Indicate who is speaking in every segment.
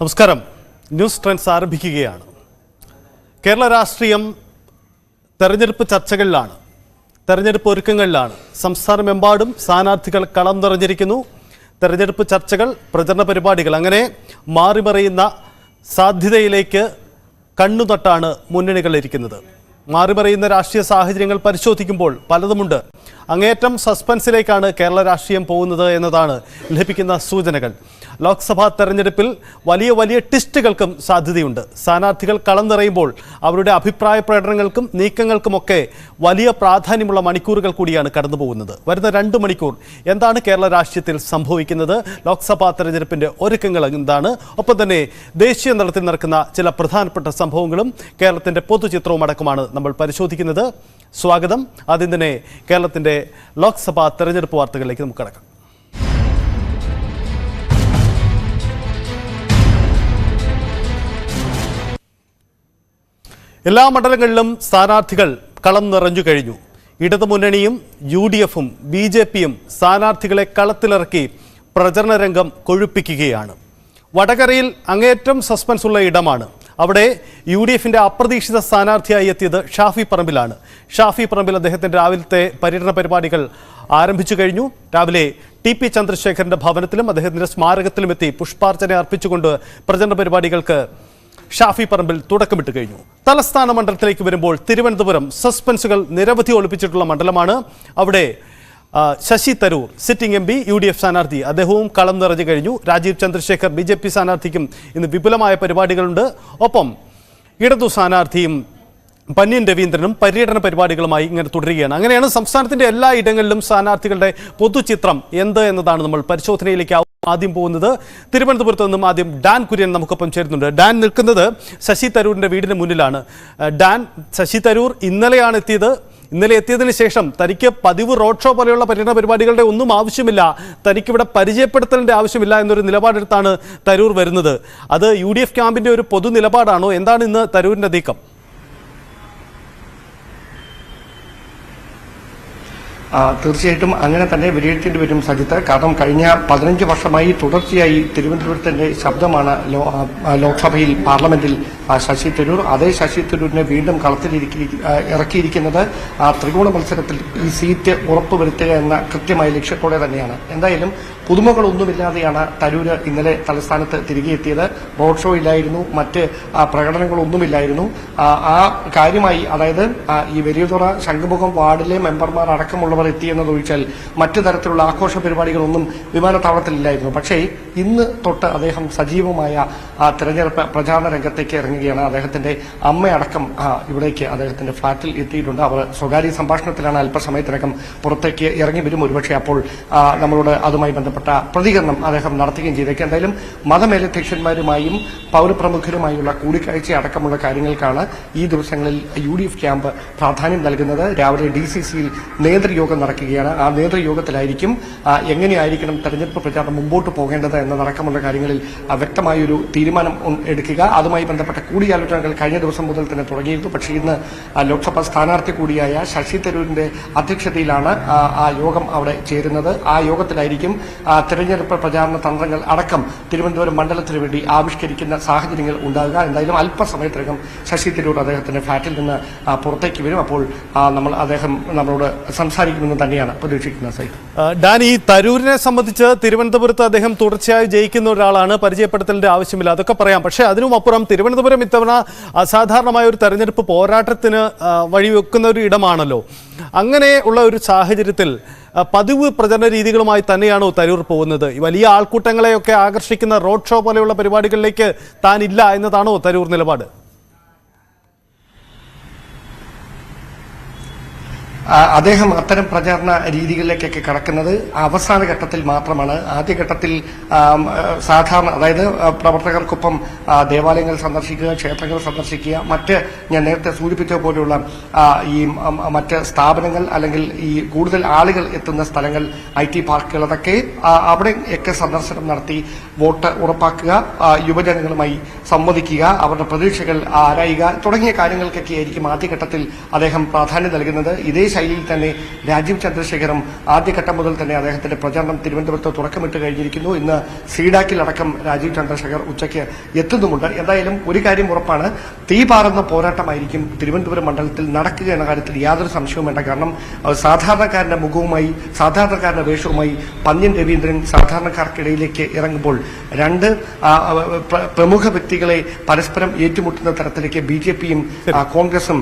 Speaker 1: നമസ്കാരം. News trends ആരംഭിക്കുകയാണ്. കേരള രാഷ്ട്രീയം തെരഞ്ഞെടുപ്പ് ചർച്ചകളിലാണ്, തെരഞ്ഞെടുപ്പ് ഒരുക്കങ്ങളിലാണ്. സംസ്ഥാനമെമ്പാടും സ്ഥാനാർത്ഥികൾ കളം നിറഞ്ഞിരിക്കുന്നു. തെരഞ്ഞെടുപ്പ് ചർച്ചകൾ, പ്രചരണ പരിപാടികൾ, അങ്ങനെ മാറിമറിയുന്ന സാധ്യതയിലേക്ക് കണ്ണുനട്ടാണ് മുന്നണികളിരിക്കുന്നത്. മാറിമറിയുന്ന രാഷ്ട്രീയ സാഹചര്യങ്ങൾ പരിശോധിക്കുമ്പോൾ പലതുമുണ്ട്. അങ്ങേയറ്റം സസ്പെൻസിലേക്കാണ് കേരള രാഷ്ട്രീയം പോകുന്നത് എന്നതാണ് ലഭിക്കുന്ന സൂചനകൾ. ലോക്സഭാ തെരഞ്ഞെടുപ്പിൽ വലിയ വലിയ ട്വിസ്റ്റുകൾക്കും സാധ്യതയുണ്ട്. സ്ഥാനാർത്ഥികൾ കളം നിറയുമ്പോൾ അവരുടെ അഭിപ്രായ പ്രകടനങ്ങൾക്കും നീക്കങ്ങൾക്കുമൊക്കെ വലിയ പ്രാധാന്യമുള്ള മണിക്കൂറുകൾ കൂടിയാണ് കടന്നു പോകുന്നത്. വരുന്ന 2 മണിക്കൂർ എന്താണ് കേരള രാഷ്ട്രീയത്തിൽ സംഭവിക്കുന്നത്, ലോക്സഭാ തെരഞ്ഞെടുപ്പിൻ്റെ ഒരുക്കങ്ങൾ എന്താണ്, ഒപ്പം തന്നെ ദേശീയ തലത്തിൽ നടക്കുന്ന ചില പ്രധാനപ്പെട്ട സംഭവങ്ങളും കേരളത്തിൻ്റെ പൊതുചിത്രവും അടക്കമാണ് നമ്മൾ പരിശോധിക്കുന്നത്. സ്വാഗതം. ആദ്യം തന്നെ കേരളത്തിൻ്റെ ലോക്സഭാ തെരഞ്ഞെടുപ്പ് വാർത്തകളിലേക്ക് നമുക്ക് കടക്കാം. എല്ലാ മണ്ഡലങ്ങളിലും സ്ഥാനാർത്ഥികൾ കളം നിറഞ്ഞു കഴിഞ്ഞു. ഇടതുമുന്നണിയും UDF-ഉം BJP-യും സ്ഥാനാർത്ഥികളെ കളത്തിലിറക്കി പ്രചരണ രംഗം കൊഴുപ്പിക്കുകയാണ്. വടകരയിൽ അങ്ങേയറ്റം സസ്പെൻസ് ഉള്ള ഇടമാണ്. അവിടെ UDF-ന്റെ അപ്രതീക്ഷിത സ്ഥാനാർത്ഥിയായി എത്തിയത് ഷാഫി പറമ്പിലാണ്. ഷാഫി പറമ്പിൽ അദ്ദേഹത്തിൻ്റെ രാവിലത്തെ പര്യടന പരിപാടികൾ ആരംഭിച്ചു കഴിഞ്ഞു. രാവിലെ TP ചന്ദ്രശേഖരൻ്റെ ഭവനത്തിലും അദ്ദേഹത്തിൻ്റെ സ്മാരകത്തിലും എത്തി പുഷ്പാർച്ചന അർപ്പിച്ചുകൊണ്ട് പ്രചരണ പരിപാടികൾക്ക് ഷാഫി പറമ്പിൽ തുടക്കമിട്ട് കഴിഞ്ഞു. തലസ്ഥാന മണ്ഡലത്തിലേക്ക് വരുമ്പോൾ തിരുവനന്തപുരം സസ്പെൻസുകൾ നിരവധി ഒളിപ്പിച്ചിട്ടുള്ള മണ്ഡലമാണ്. അവിടെ Shashi Tharoor sitting MP UDF സ്ഥാനാർത്ഥി, അദ്ദേഹവും കളം നിറഞ്ഞു കഴിഞ്ഞു. രാജീവ് ചന്ദ്രശേഖർ BJP സ്ഥാനാർത്ഥിക്കും ഇന്ന് വിപുലമായ പരിപാടികളുണ്ട്. ഒപ്പം ഇടതു സ്ഥാനാർത്ഥിയും പന്ന്യൻ രവീന്ദ്രനും പര്യടന പരിപാടികളുമായി ഇങ്ങനെ തുടരുകയാണ്. അങ്ങനെയാണ് സംസ്ഥാനത്തിൻ്റെ എല്ലാ ഇടങ്ങളിലും സ്ഥാനാർത്ഥികളുടെ പൊതുചിത്രം എന്ത് എന്നതാണ് നമ്മൾ പരിശോധനയിലേക്ക് ആദ്യം പോകുന്നത്. തിരുവനന്തപുരത്ത് നിന്നും ആദ്യം ഡാൻ കുര്യൻ നമുക്കൊപ്പം ചേരുന്നുണ്ട്. ഡാൻ നിൽക്കുന്നത് ശശി തരൂരിൻ്റെ വീടിന് മുന്നിലാണ്. ഡാൻ, ശശി തരൂർ ഇന്നലെയാണ് എത്തിയത്. ഇന്നലെ എത്തിയതിനു ശേഷം തനിക്ക് പതിവ് റോഡ് ഷോ പോലെയുള്ള പര്യടന പരിപാടികളുടെ ഒന്നും ആവശ്യമില്ല, തനിക്കിവിടെ പരിചയപ്പെടുത്തലിൻ്റെ ആവശ്യമില്ല എന്നൊരു നിലപാടെടുത്താണ് തരൂർ വരുന്നത്. അത് UDF ക്യാമ്പിൻ്റെ ഒരു പൊതു നിലപാടാണോ? എന്താണ് ഇന്ന് തരൂരിൻ്റെ നീക്കം?
Speaker 2: തീർച്ചയായിട്ടും അങ്ങനെ തന്നെ വിലയിരുത്തേണ്ടി വരും സജിത്ത്. കാരണം കഴിഞ്ഞ 15 വർഷമായി തുടർച്ചയായി തിരുവനന്തപുരത്തിന്റെ ശബ്ദമാണ് ലോക്സഭയിൽ, പാർലമെന്റിൽ ശശി തരൂർ. അതേ ശശി തരൂരിനെ വീണ്ടും കളത്തിൽ ഇറക്കിയിരിക്കുന്നത് ത്രികോണ മത്സരത്തിൽ ഈ സീറ്റ് ഉറപ്പുവരുത്തുക എന്ന കൃത്യമായ ലക്ഷ്യത്തോടെ തന്നെയാണ്. എന്തായാലും പുതുമകളൊന്നുമില്ലാതെയാണ് തരൂര് ഇന്നലെ തലസ്ഥാനത്ത് തിരികെ എത്തിയത്. റോഡ് ഷോ ഇല്ലായിരുന്നു, മറ്റ് പ്രകടനങ്ങളൊന്നുമില്ലായിരുന്നു. ആ കാര്യമായി, അതായത് ഈ വലിയതുറ ശംഖുമുഖം വാർഡിലെ മെമ്പർമാർ അടക്കമുള്ളവർ എത്തിയെന്നതൊഴിച്ചാൽ മറ്റു തരത്തിലുള്ള ആഘോഷ പരിപാടികളൊന്നും വിമാനത്താവളത്തിലില്ലായിരുന്നു. പക്ഷേ ഇന്ന് തൊട്ട് അദ്ദേഹം സജീവമായ തെരഞ്ഞെടുപ്പ് പ്രചാരണ രംഗത്തേക്ക് ഇറങ്ങുകയാണ്. അദ്ദേഹത്തിന്റെ അമ്മയടക്കം ഇവിടേക്ക് അദ്ദേഹത്തിന്റെ ഫ്ളാറ്റിൽ എത്തിയിട്ടുണ്ട്. അവർ സ്വകാര്യ സംഭാഷണത്തിലാണ്. അല്പസമയത്തിനകം പുറത്തേക്ക് ഇറങ്ങി വരും. ഒരുപക്ഷെ അപ്പോൾ നമ്മളോട് അതുമായി ബന്ധപ്പെട്ട പ്രതികരണം അദ്ദേഹം നടത്തുകയും ചെയ്തേക്കും. എന്തായാലും മതമേലധ്യക്ഷന്മാരുമായും പൗരപ്രമുഖരുമായുള്ള കൂടിക്കാഴ്ച അടക്കമുള്ള കാര്യങ്ങൾക്കാണ് ഈ ദിവസങ്ങളിൽ UDF ക്യാമ്പ് പ്രാധാന്യം നൽകുന്നത്. രാവിലെ DCC-യിൽ നേതൃയോഗം നടക്കുകയാണ്. ആ നേതൃയോഗത്തിലായിരിക്കും എങ്ങനെയായിരിക്കണം തെരഞ്ഞെടുപ്പ് പ്രചാരണം മുമ്പോട്ട് പോകേണ്ടത് എന്നതടക്കമുള്ള കാര്യങ്ങളിൽ വ്യക്തമായൊരു തീരുമാനം എടുക്കുക. അതുമായി ബന്ധപ്പെട്ട കൂടിയാലോചനകൾ കഴിഞ്ഞ ദിവസം മുതൽ തന്നെ തുടങ്ങിയിരുന്നു. പക്ഷേ ഇന്ന് ലോക്സഭാ സ്ഥാനാർത്ഥി കൂടിയായ ശശി തരൂരിന്റെ അധ്യക്ഷതയിലാണ് ആ യോഗം അവിടെ ചേരുന്നത്. ആ യോഗത്തിലായിരിക്കും തെരഞ്ഞെടുപ്പ് പ്രചാരണ തന്ത്രങ്ങൾ അടക്കം തിരുവനന്തപുരം മണ്ഡലത്തിന് വേണ്ടി ആവിഷ്കരിക്കുന്ന സാഹചര്യങ്ങൾ ഉണ്ടാകുക. എന്തായാലും അല്പസമയത്തിനകം ശശി തരൂർ അദ്ദേഹത്തിന്റെ ഫ്ളാറ്റിൽ നിന്ന് പുറത്തേക്ക് വരും. അപ്പോൾ അദ്ദേഹം നമ്മളോട് സംസാരിക്കുമെന്ന് തന്നെയാണ് പ്രതീക്ഷിക്കുന്നത്.
Speaker 1: ഡാൻ, ഈ തരൂരിനെ സംബന്ധിച്ച് തിരുവനന്തപുരത്ത് അദ്ദേഹം തുടർച്ചയായി ജയിക്കുന്ന ഒരാളാണ്, പരിചയപ്പെടുത്തലിന്റെ ആവശ്യമില്ല, അതൊക്കെ പറയാം. പക്ഷേ അതിനും അപ്പുറം തിരുവനന്തപുരം ഇത്തവണ അസാധാരണമായ ഒരു തെരഞ്ഞെടുപ്പ് പോരാട്ടത്തിന് വഴിവെക്കുന്ന ഒരു ഇടമാണല്ലോ. അങ്ങനെ ഉള്ള ഒരു സാഹചര്യത്തിൽ പതിവ് പ്രചരണ രീതികളുമായി തന്നെയാണോ തരൂർ പോകുന്നത്? വലിയ ആൾക്കൂട്ടങ്ങളെയൊക്കെ ആകർഷിക്കുന്ന റോഡ് ഷോ പോലെയുള്ള പരിപാടികളിലേക്ക് താനില്ല എന്നതാണോ തരൂർ നിലപാട്?
Speaker 2: അദ്ദേഹം അത്തരം പ്രചാരണ രീതികളിലേക്കൊക്കെ കടക്കുന്നത് അവസാന ഘട്ടത്തിൽ മാത്രമാണ്. ആദ്യഘട്ടത്തിൽ സാധാരണ, അതായത് പ്രവർത്തകർക്കൊപ്പം ദേവാലയങ്ങൾ സന്ദർശിക്കുക, ക്ഷേത്രങ്ങൾ സന്ദർശിക്കുക, ഞാൻ നേരത്തെ സൂചിപ്പിച്ച പോലെയുള്ള ഈ മറ്റ് സ്ഥാപനങ്ങൾ അല്ലെങ്കിൽ ഈ കൂടുതൽ ആളുകൾ എത്തുന്ന സ്ഥലങ്ങൾ, IT പാർക്കുകൾ, അതൊക്കെ അവിടെയൊക്കെ സന്ദർശനം നടത്തി വോട്ട് ഉറപ്പാക്കുക, യുവജനങ്ങളുമായി സംവദിക്കുക, അവരുടെ പ്രതീക്ഷകൾ ആരായുക തുടങ്ങിയ കാര്യങ്ങൾക്കൊക്കെ ആയിരിക്കും ആദ്യഘട്ടത്തിൽ അദ്ദേഹം പ്രാധാന്യം നൽകുന്നത്. ഇതേ ശൈലിയിൽ തന്നെ രാജീവ് ചന്ദ്രശേഖറും ആദ്യഘട്ടം മുതൽ തന്നെ അദ്ദേഹത്തിന്റെ പ്രചാരണം തിരുവനന്തപുരത്ത് തുടക്കമിട്ട് കഴിഞ്ഞിരിക്കുന്നു. ഇന്ന് സീഡാക്കിലടക്കം രാജീവ് ചന്ദ്രശേഖർ ഉച്ചയ്ക്ക് എത്തുന്നുമുണ്ട്. എന്തായാലും ഒരു കാര്യം ഉറപ്പാണ്, തീപാറുന്ന പോരാട്ടമായിരിക്കും തിരുവനന്തപുരം മണ്ഡലത്തിൽ നടക്കുക എന്ന കാര്യത്തിൽ യാതൊരു സംശയവും വേണ്ട. കാരണം സാധാരണക്കാരന്റെ മുഖവുമായി സാധാരണക്കാരന്റെ വേഷവുമായി പന്ന്യൻ രവീന്ദ്രൻ സാധാരണക്കാർക്കിടയിലേക്ക് ഇറങ്ങുമ്പോൾ രണ്ട് പ്രമുഖ വ്യക്തികളെ പരസ്പരം ഏറ്റുമുട്ടുന്ന തരത്തിലേക്ക് BJPയും കോൺഗ്രസും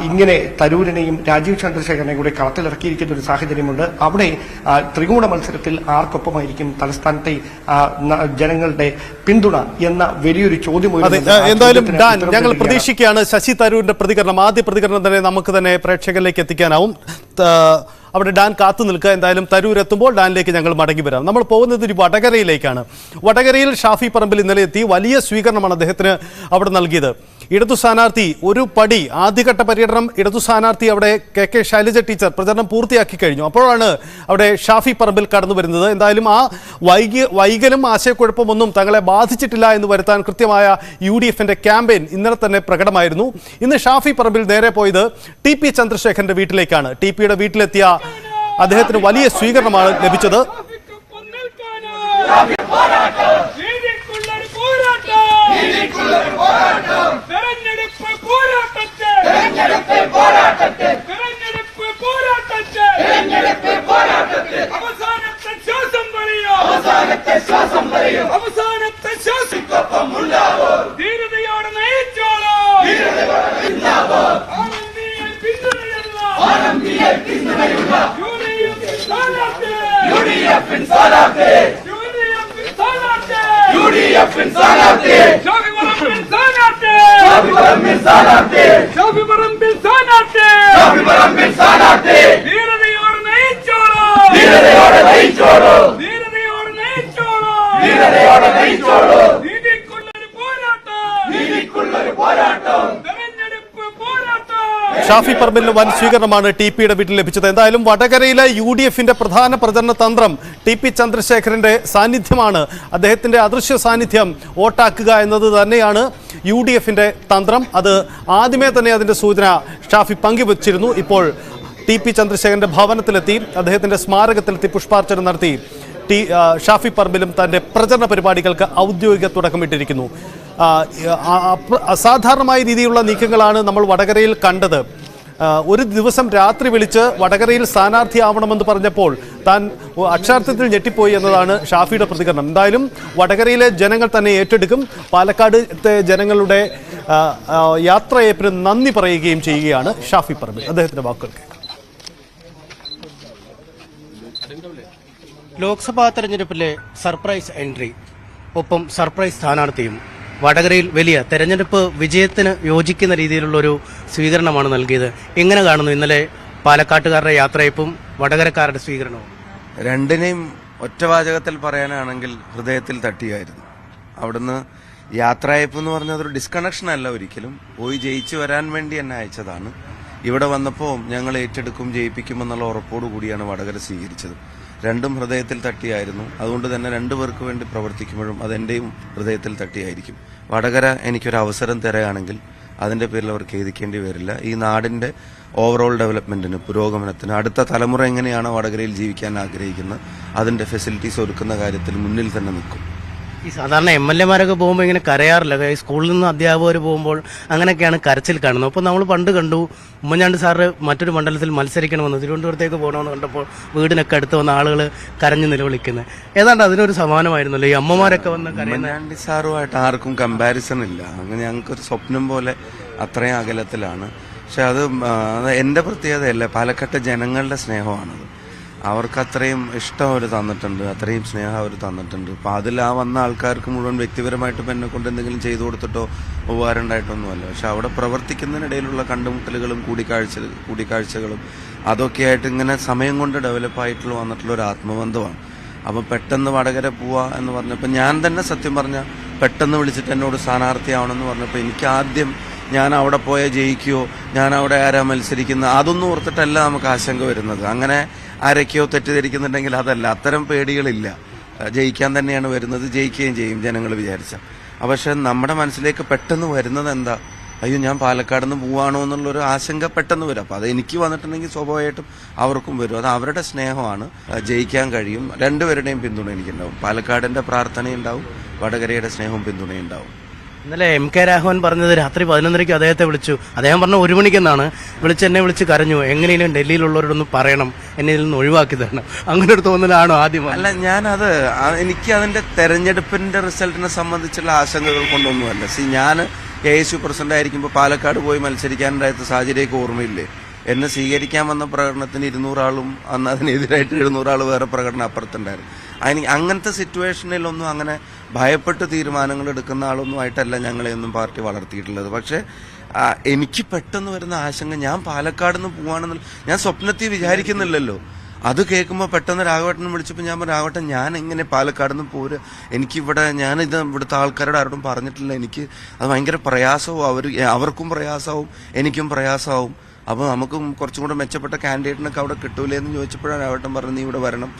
Speaker 2: ഇങ്ങനെ തരൂരിനെയും രാജീവ് ചന്ദ്രശേഖരനെയും കൂടെ കളത്തിലിറക്കിയിരിക്കുന്ന ഒരു സാഹചര്യമുണ്ട്. അവിടെ ത്രികോണ മത്സരത്തിൽ ആർക്കൊപ്പമായിരിക്കും തലസ്ഥാനത്തെ ജനങ്ങളുടെ പിന്തുണ എന്ന വലിയൊരു ചോദ്യം.
Speaker 1: എന്തായാലും ഡാൻ, ഞങ്ങൾ പ്രതീക്ഷിക്കുകയാണ് ശശി തരൂരിന്റെ പ്രതികരണം. ആദ്യ പ്രതികരണം തന്നെ നമുക്ക് തന്നെ പ്രേക്ഷകരിലേക്ക് എത്തിക്കാനാവും. അവിടെ ഡാൻ കാത്തു നിൽക്കുക. എന്തായാലും തരൂർ എത്തുമ്പോൾ ഡാനിലേക്ക് ഞങ്ങൾ മടങ്ങി വരാം. നമ്മൾ പോകുന്നത് ഒരു വടകരയിലേക്കാണ്. വടകരയിൽ ഷാഫി പറമ്പിൽ ഇന്നലെ എത്തി. വലിയ സ്വീകരണമാണ് അദ്ദേഹത്തിന് അവിടെ നൽകിയത്. ഇടതു സ്ഥാനാർത്ഥി ഒരു പടി ആദ്യഘട്ട പര്യടനം ഇടതു സ്ഥാനാർത്ഥി അവിടെ KK ശൈലജ ടീച്ചർ പ്രചരണം പൂർത്തിയാക്കി കഴിഞ്ഞു. അപ്പോഴാണ് അവിടെ ഷാഫി പറമ്പിൽ കടന്നു വരുന്നത്. എന്തായാലും ആ വൈകലും ആശയക്കുഴപ്പമൊന്നും തങ്ങളെ ബാധിച്ചിട്ടില്ല എന്ന് വരുത്താൻ കൃത്യമായ UDFന്റെ ക്യാമ്പയിൻ ഇന്നലെ തന്നെ പ്രകടമായിരുന്നു. ഇന്ന് ഷാഫി പറമ്പിൽ നേരെ പോയത് TP ചന്ദ്രശേഖരന്റെ വീട്ടിലേക്കാണ്. TPയുടെ വീട്ടിലെത്തിയ അദ്ദേഹത്തിന് വലിയ സ്വീകരണമാണ് ലഭിച്ചത്. ഷാഫി പറമ്പിലിന് വൻ സ്വീകരണമാണ് TPയുടെ വീട്ടിൽ ലഭിച്ചത്. എന്തായാലും വടകരയിലെ UDFന്റെ പ്രധാന പ്രചരണ തന്ത്രം TP ചന്ദ്രശേഖരന്റെ സാന്നിധ്യമാണ്. അദ്ദേഹത്തിന്റെ അദൃശ്യ സാന്നിധ്യം വോട്ടാക്കുക എന്നത് തന്നെയാണ് UDFന്റെ തന്ത്രം. അത് ആദ്യമേ തന്നെ അതിന്റെ സൂചന ഷാഫി പങ്കുവച്ചിരുന്നു. ഇപ്പോൾ TP ചന്ദ്രശേഖരന്റെ ഭവനത്തിലെത്തി അദ്ദേഹത്തിന്റെ സ്മാരകത്തിലെത്തി പുഷ്പാർച്ചന നടത്തി ഷാഫി പറമ്പിലും തന്റെ പ്രചരണ പരിപാടികൾക്ക് ഔദ്യോഗിക തുടക്കമിട്ടിരിക്കുന്നു. അസാധാരണമായ രീതിയിലുള്ള നീക്കങ്ങളാണ് നമ്മൾ വടകരയിൽ കണ്ടത്. ഒരു ദിവസം രാത്രി വിളിച്ച് വടകരയിൽ സ്ഥാനാർത്ഥിയാവണമെന്ന് പറഞ്ഞപ്പോൾ താൻ അക്ഷരാർത്ഥത്തിൽ ഞെട്ടിപ്പോയി എന്നതാണ് ഷാഫിയുടെ പ്രതികരണം. എന്തായാലും വടകരയിലെ ജനങ്ങൾ തന്നെ ഏറ്റെടുക്കും. പാലക്കാട് ജനങ്ങളുടെ യാത്രയപ്പിന് നന്ദി പറയുകയും ചെയ്യുകയാണ് ഷാഫി പറമ്പിൽ. അദ്ദേഹത്തിന്റെ വാക്കുകൾക്ക്
Speaker 3: ലോക്സഭാ തെരഞ്ഞെടുപ്പിലെ സർപ്രൈസ് എൻട്രി ഒപ്പം സർപ്രൈസ് സ്ഥാനാർത്ഥിയും വടകരയിൽ വലിയ തെരഞ്ഞെടുപ്പ് വിജയത്തിന് യോജിക്കുന്ന രീതിയിലുള്ള ഒരു സ്വീകരണമാണ് നൽകിയത്. എങ്ങനെ കാണുന്നു ഇന്നലെ പാലക്കാട്ടുകാരുടെ യാത്രയപ്പും വടകരക്കാരുടെ സ്വീകരണവും?
Speaker 4: രണ്ടിനെയും ഒറ്റവാചകത്തിൽ പറയാനാണെങ്കിൽ ഹൃദയത്തിൽ തട്ടിയായിരുന്നു. അവിടുന്ന് യാത്രയപ്പ് എന്ന് പറഞ്ഞത് ഒരു ഡിസ്കണക്ഷൻ അല്ല, ഒരിക്കലും പോയി ജയിച്ചു വരാൻ വേണ്ടി എന്നെ അയച്ചതാണ്. ഇവിടെ വന്നപ്പോൾ ഞങ്ങൾ ഏറ്റെടുക്കും ജയിപ്പിക്കുമെന്നുള്ള ഉറപ്പോടു കൂടിയാണ് വടകര സ്വീകരിച്ചത്. രണ്ടും ഹൃദയത്തിൽ തട്ടിയായിരുന്നു. അതുകൊണ്ട് തന്നെ രണ്ടുപേർക്ക് വേണ്ടി പ്രവർത്തിക്കുമ്പോഴും അതെന്റെയും ഹൃദയത്തിൽ തട്ടിയായിരിക്കും. വടകര എനിക്കൊരു അവസരം തരാണെങ്കിൽ അതിന്റെ പേരിൽ അവർ ഖേദിക്കേണ്ടി വരില്ല. ഈ നാടിന്റെ ഓവറോൾ ഡെവലപ്മെന്റിന്, പുരോഗമനത്തിന്, അടുത്ത തലമുറ എങ്ങനെയാണോ വടകരയിൽ ജീവിക്കാൻ ആഗ്രഹിക്കുന്നത് അതിന്റെ ഫെസിലിറ്റീസ് ഒരുക്കുന്ന കാര്യത്തിൽ മുന്നിൽ തന്നെ നിൽക്കും.
Speaker 3: ഈ സാധാരണ MLA-മാരൊക്കെ പോകുമ്പോൾ ഇങ്ങനെ കരയാറില്ല. സ്കൂളിൽ നിന്ന് അധ്യാപകർ പോകുമ്പോൾ അങ്ങനെയൊക്കെയാണ് കരച്ചിൽ കാണുന്നത്. അപ്പോൾ നമ്മൾ പണ്ട് കണ്ടു ഉമ്മൻചാണ്ടി സാറ് മറ്റൊരു മണ്ഡലത്തിൽ മത്സരിക്കണമെന്ന് തിരുവനന്തപുരത്തേക്ക് പോകണമെന്ന് കണ്ടപ്പോൾ വീടിനൊക്കെ അടുത്ത് വന്ന ആളുകൾ കരഞ്ഞു നിലവിളിക്കുന്നത്. ഏതാണ്ട് അതിനൊരു സമാനമായിരുന്നല്ലോ ഈ അമ്മമാരൊക്കെ വന്ന് കരയുന്നത്.
Speaker 4: ഉമ്മൻചാണ്ടി സാറുമായിട്ട് ആർക്കും കമ്പാരിസൺ ഇല്ല. അങ്ങനെ ഞങ്ങൾക്കൊരു സ്വപ്നം പോലെ അത്രയും അകലത്തിലാണ്. പക്ഷെ അത് എന്റെ പ്രത്യേകതയല്ല, പാലക്കാട്ടെ ജനങ്ങളുടെ സ്നേഹമാണത്. അവർക്ക് അത്രയും ഇഷ്ടം അവർ തന്നിട്ടുണ്ട്, അത്രയും സ്നേഹം അവർ തന്നിട്ടുണ്ട്. അപ്പം അതിൽ ആ വന്ന ആൾക്കാർക്ക് മുഴുവൻ വ്യക്തിപരമായിട്ടും എന്നെ കൊണ്ട് എന്തെങ്കിലും ചെയ്തു കൊടുത്തിട്ടോ ഉപകാരം ഉണ്ടായിട്ടൊന്നുമല്ല. പക്ഷെ അവിടെ പ്രവർത്തിക്കുന്നതിനിടയിലുള്ള കണ്ടുമുട്ടലുകളും കൂടിക്കാഴ്ചകളും അതൊക്കെയായിട്ട് ഇങ്ങനെ സമയം കൊണ്ട് ഡെവലപ്പായിട്ടുള്ള വന്നിട്ടുള്ള ഒരു ആത്മബന്ധമാണ്. അപ്പം പെട്ടെന്ന് വടകര പോവാ എന്ന് പറഞ്ഞപ്പോൾ ഞാൻ തന്നെ സത്യം പറഞ്ഞാൽ പെട്ടെന്ന് വിളിച്ചിട്ട് എന്നോട് സ്ഥാനാർത്ഥിയാവണമെന്ന് പറഞ്ഞപ്പോൾ എനിക്ക് ആദ്യം ഞാൻ അവിടെ പോയാൽ ജയിക്കുമോ, ഞാൻ അവിടെ ആരാ മത്സരിക്കുന്നത്, അതൊന്നും ഓർത്തിട്ടല്ല നമുക്ക് ആശങ്ക വരുന്നത്. അങ്ങനെ ആരൊക്കെയോ തെറ്റിദ്ധരിക്കുന്നുണ്ടെങ്കിൽ അതല്ല, അത്തരം പേടികളില്ല. ജയിക്കാൻ തന്നെയാണ് വരുന്നത്, ജയിക്കുകയും ചെയ്യും ജനങ്ങൾ വിചാരിച്ച. പക്ഷെ നമ്മുടെ മനസ്സിലേക്ക് പെട്ടെന്ന് വരുന്നത് എന്താ, അയ്യോ ഞാൻ പാലക്കാട് നിന്ന് പോവാണോ എന്നുള്ളൊരു ആശങ്ക പെട്ടെന്ന് വരും. അപ്പോൾ അത് എനിക്ക് വന്നിട്ടുണ്ടെങ്കിൽ സ്വാഭാവികമായിട്ടും അവർക്കും വരും. അത് അവരുടെ സ്നേഹമാണ്. ജയിക്കാൻ കഴിയും. രണ്ടുപേരുടെയും പിന്തുണ എനിക്കുണ്ടാവും. പാലക്കാടിൻ്റെ പ്രാർത്ഥനയുണ്ടാവും, വടകരയുടെ സ്നേഹവും പിന്തുണയുണ്ടാവും.
Speaker 3: ഇന്നലെ MK രാഘവൻ പറഞ്ഞത് രാത്രി 11:30 അദ്ദേഹത്തെ വിളിച്ചു. അദ്ദേഹം പറഞ്ഞ 1 മണിക്കെന്നാണ്. എന്നെ വിളിച്ച് കരഞ്ഞു, എങ്ങനെയും ഡൽഹിയിലുള്ളവരോടൊന്ന് പറയണം, എന്നെ ഇതിൽ നിന്ന് ഒഴിവാക്കി തരണം. അങ്ങനെ ഒരു തോന്നലാണോ ആദ്യം?
Speaker 4: അല്ല, ഞാനത് എനിക്ക് അതിന്റെ തെരഞ്ഞെടുപ്പിന്റെ റിസൾട്ടിനെ സംബന്ധിച്ചുള്ള ആശങ്കകൾ കൊണ്ടൊന്നുമല്ല. ഞാൻ ASU പ്രസിഡന്റ് ആയിരിക്കുമ്പോൾ പാലക്കാട് പോയി മത്സരിക്കാനുണ്ടായ സാഹചര്യമൊക്കെ ഓർമ്മയില്ലേ? എന്നെ സ്വീകരിക്കാൻ വന്ന പ്രകടനത്തിന് 200 ആളും അന്ന് അതിനെതിരായിട്ട് 700 ആൾ വേറെ പ്രകടനം അപ്പുറത്തുണ്ടായിരുന്നു. അങ്ങനത്തെ സിറ്റുവേഷനിലൊന്നും അങ്ങനെ ഭയപ്പെട്ട് തീരുമാനങ്ങൾ എടുക്കുന്ന ആളൊന്നും ആയിട്ടല്ല ഞങ്ങളെയൊന്നും പാർട്ടി വളർത്തിയിട്ടുള്ളത്. പക്ഷേ എനിക്ക് പെട്ടെന്ന് വരുന്ന ആശങ്ക, ഞാൻ പാലക്കാട് നിന്ന് പോവാണെന്നുള്ള ഞാൻ സ്വപ്നത്തിൽ വിചാരിക്കുന്നില്ലല്ലോ. അത് കേൾക്കുമ്പോൾ പെട്ടെന്ന് രാഘവേട്ടനെ വിളിച്ചപ്പോൾ ഞാൻ പറഞ്ഞു, രാഘവേട്ടൻ ഞാൻ എങ്ങനെ പാലക്കാട് നിന്ന് പോരുക, എനിക്കിവിടെ ഞാനിത് ഇവിടുത്തെ ആൾക്കാരോട് ആരോടും പറഞ്ഞിട്ടില്ല, എനിക്ക് അത് ഭയങ്കര പ്രയാസവും, അവർക്കും പ്രയാസമാവും എനിക്കും പ്രയാസമാവും. അപ്പോൾ നമുക്കും കുറച്ചും കൂടെ മെച്ചപ്പെട്ട കാൻഡിഡേറ്റിനൊക്കെ അവിടെ കിട്ടൂലേ എന്ന് ചോദിച്ചപ്പോഴാണ് രാഘവേട്ടൻ പറഞ്ഞു, നീ ഇവിടെ വരണം,